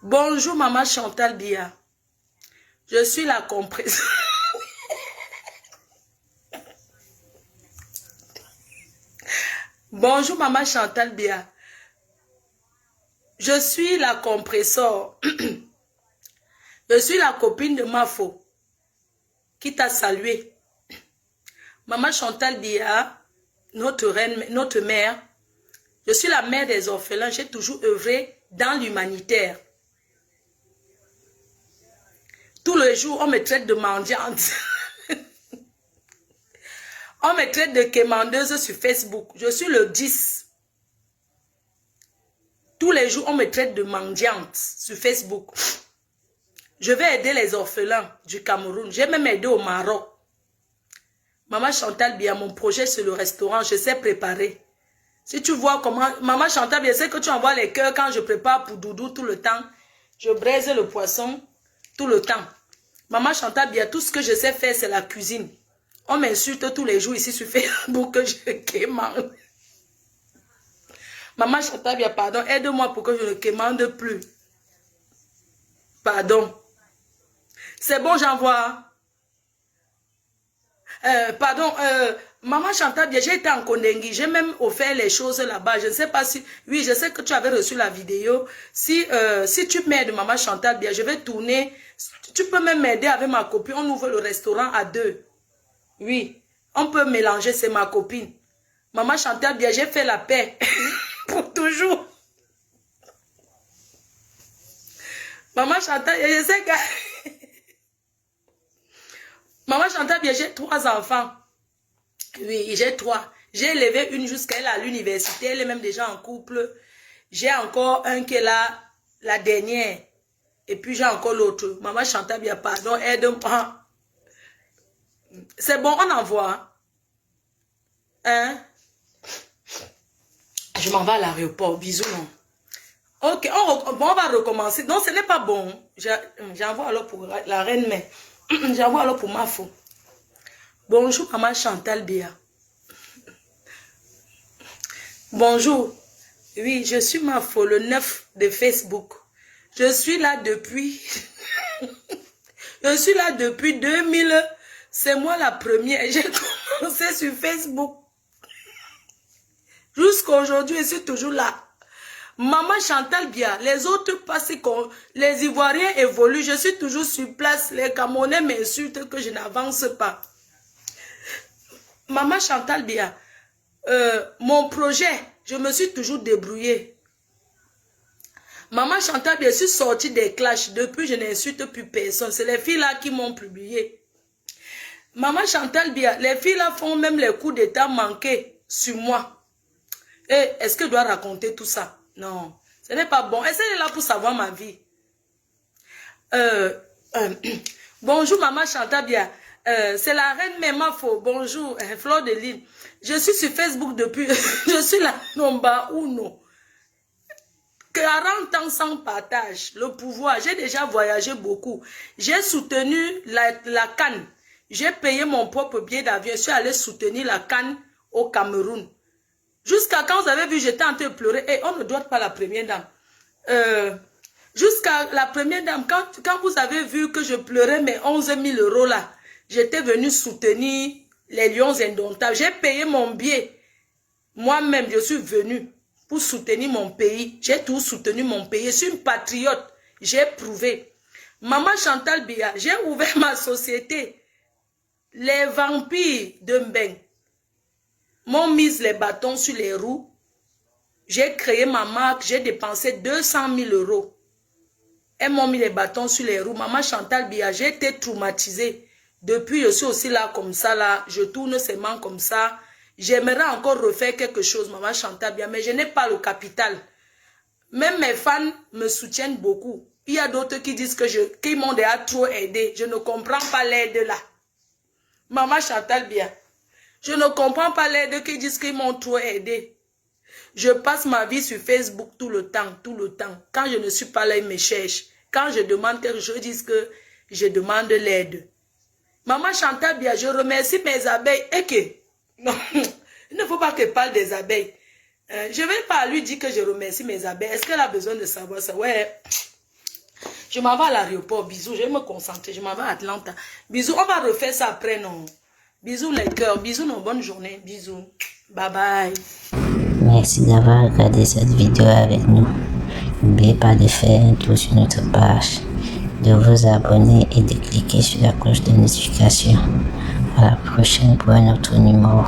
Bonjour maman Chantal Bia. Je suis la comprise. Bonjour maman Chantal Bia. Je suis la compresseur. Je suis la copine de Mafo qui t'a salué. Maman Chantal Bia, notre reine, notre mère. Je suis la mère des orphelins. J'ai toujours œuvré dans l'humanitaire. Tous les jours, on me traite de mendiante. On me traite de quémandeuse sur Facebook. Je suis le 10. Tous les jours, on me traite de mendiante sur Facebook. Je vais aider les orphelins du Cameroun. J'ai même aidé au Maroc. Maman Chantal Bia, mon projet c'est le restaurant. Je sais préparer. Si tu vois comment... Maman Chantal Bia, c'est que tu envoies les cœurs quand je prépare pour Doudou tout le temps. Je braise le poisson tout le temps. Maman Chantal Bia, tout ce que je sais faire, c'est la cuisine. On m'insulte tous les jours ici sur Facebook que je quémande. Maman Chantal Bia, pardon, aide-moi pour que je ne quémande plus. Pardon. C'est bon, j'envoie. Pardon, maman Chantal Bia, j'ai été en Kondengui. J'ai même offert les choses là-bas. Je ne sais pas si... Oui, je sais que tu avais reçu la vidéo. Si tu m'aides, maman Chantal Bia, je vais tourner. Tu peux même m'aider avec ma copine. On ouvre le restaurant à 2. Oui, on peut mélanger, c'est ma copine. Maman Chantal Bia, j'ai fait la paix. Pour toujours. Maman Chantal, je sais que... Maman Chantal Bia, j'ai 3 enfants. Oui, j'ai 3. J'ai élevé une jusqu'à elle à l'université. Elle est même déjà en couple. J'ai encore un qui est là, la dernière. Et puis j'ai encore l'autre. Maman Chantal Bia, pardon, aide-moi. C'est bon, on envoie. Hein? Je m'en vais à l'aéroport. Bisous, non? Ok, on va recommencer. Non, ce n'est pas bon. J'envoie alors pour la reine mère. J'envoie alors pour Mafo. Bonjour, maman Chantal Bia. Bonjour. Oui, je suis Mafo, le 9 de Facebook. Je suis là depuis... Je suis là depuis 2000. C'est moi la première. J'ai commencé sur Facebook. Jusqu'à aujourd'hui, je suis toujours là. Maman Chantal Bia, les autres passent, les Ivoiriens évoluent, je suis toujours sur place, les Camerounais m'insultent que je n'avance pas. Maman Chantal Bia, mon projet, je me suis toujours débrouillée. Maman Chantal Bia, je suis sortie des clashs, depuis je n'insulte plus personne, c'est les filles là qui m'ont publié. Maman Chantal Bia, les filles là font même les coups d'état manqués sur moi. Et est-ce que je dois raconter tout ça? Non, ce n'est pas bon. Essayez là pour savoir ma vie. Bonjour maman Chantal Bia. C'est la reine Mafo. Bonjour, Fleur de Lille. Je suis sur Facebook depuis... je suis la Nomba Uno. 40 ans sans partage. Le pouvoir. J'ai déjà voyagé beaucoup. J'ai soutenu la CAN. J'ai payé mon propre billet d'avion. Je suis allé soutenir la CAN au Cameroun. Jusqu'à quand vous avez vu, j'étais en train de pleurer. Et on ne doit pas la première dame. Jusqu'à la première dame, quand vous avez vu que je pleurais mes 11 000 € là, j'étais venue soutenir les Lions Indomptables. J'ai payé mon billet. Moi-même, je suis venue pour soutenir mon pays. J'ai tout soutenu mon pays. Je suis une patriote. J'ai prouvé. Maman Chantal Bia, j'ai ouvert ma société. Les vampires de Mbeng m'ont mis les bâtons sur les roues. J'ai créé ma marque. J'ai dépensé 200 000 €. elles m'ont mis les bâtons sur les roues. Maman Chantal Biya, j'ai été traumatisée. Depuis, je suis aussi là comme ça, là. Je tourne ses mains comme ça. J'aimerais encore refaire quelque chose, maman Chantal Biya, mais je n'ai pas le capital. Même mes fans me soutiennent beaucoup. Il y a d'autres qui disent qu'ils m'ont déjà trop aidé. Je ne comprends pas l'aide là. Maman Chantal Biya, je ne comprends pas l'aide qui disent qu'ils m'ont trop aidé. Je passe ma vie sur Facebook tout le temps, tout le temps. Quand je ne suis pas là, ils me cherchent. Quand je demande quelque chose, ils disent que je demande l'aide. Maman Chantal Biya, je remercie mes abeilles. Et que, non, il ne faut pas qu'elle parle des abeilles. Je ne vais pas lui dire que je remercie mes abeilles. Est-ce qu'elle a besoin de savoir ça? Ouais. Je m'en vais à l'aéroport. Bisous. Je vais me concentrer. Je m'en vais à Atlanta. Bisous. On va refaire ça après, non? Bisous les cœurs. Bisous, non. Bonne journée. Bisous. Bye bye. Merci d'avoir regardé cette vidéo avec nous. N'oubliez pas de faire un tour sur notre page, de vous abonner et de cliquer sur la cloche de notification. À la prochaine pour un autre numéro.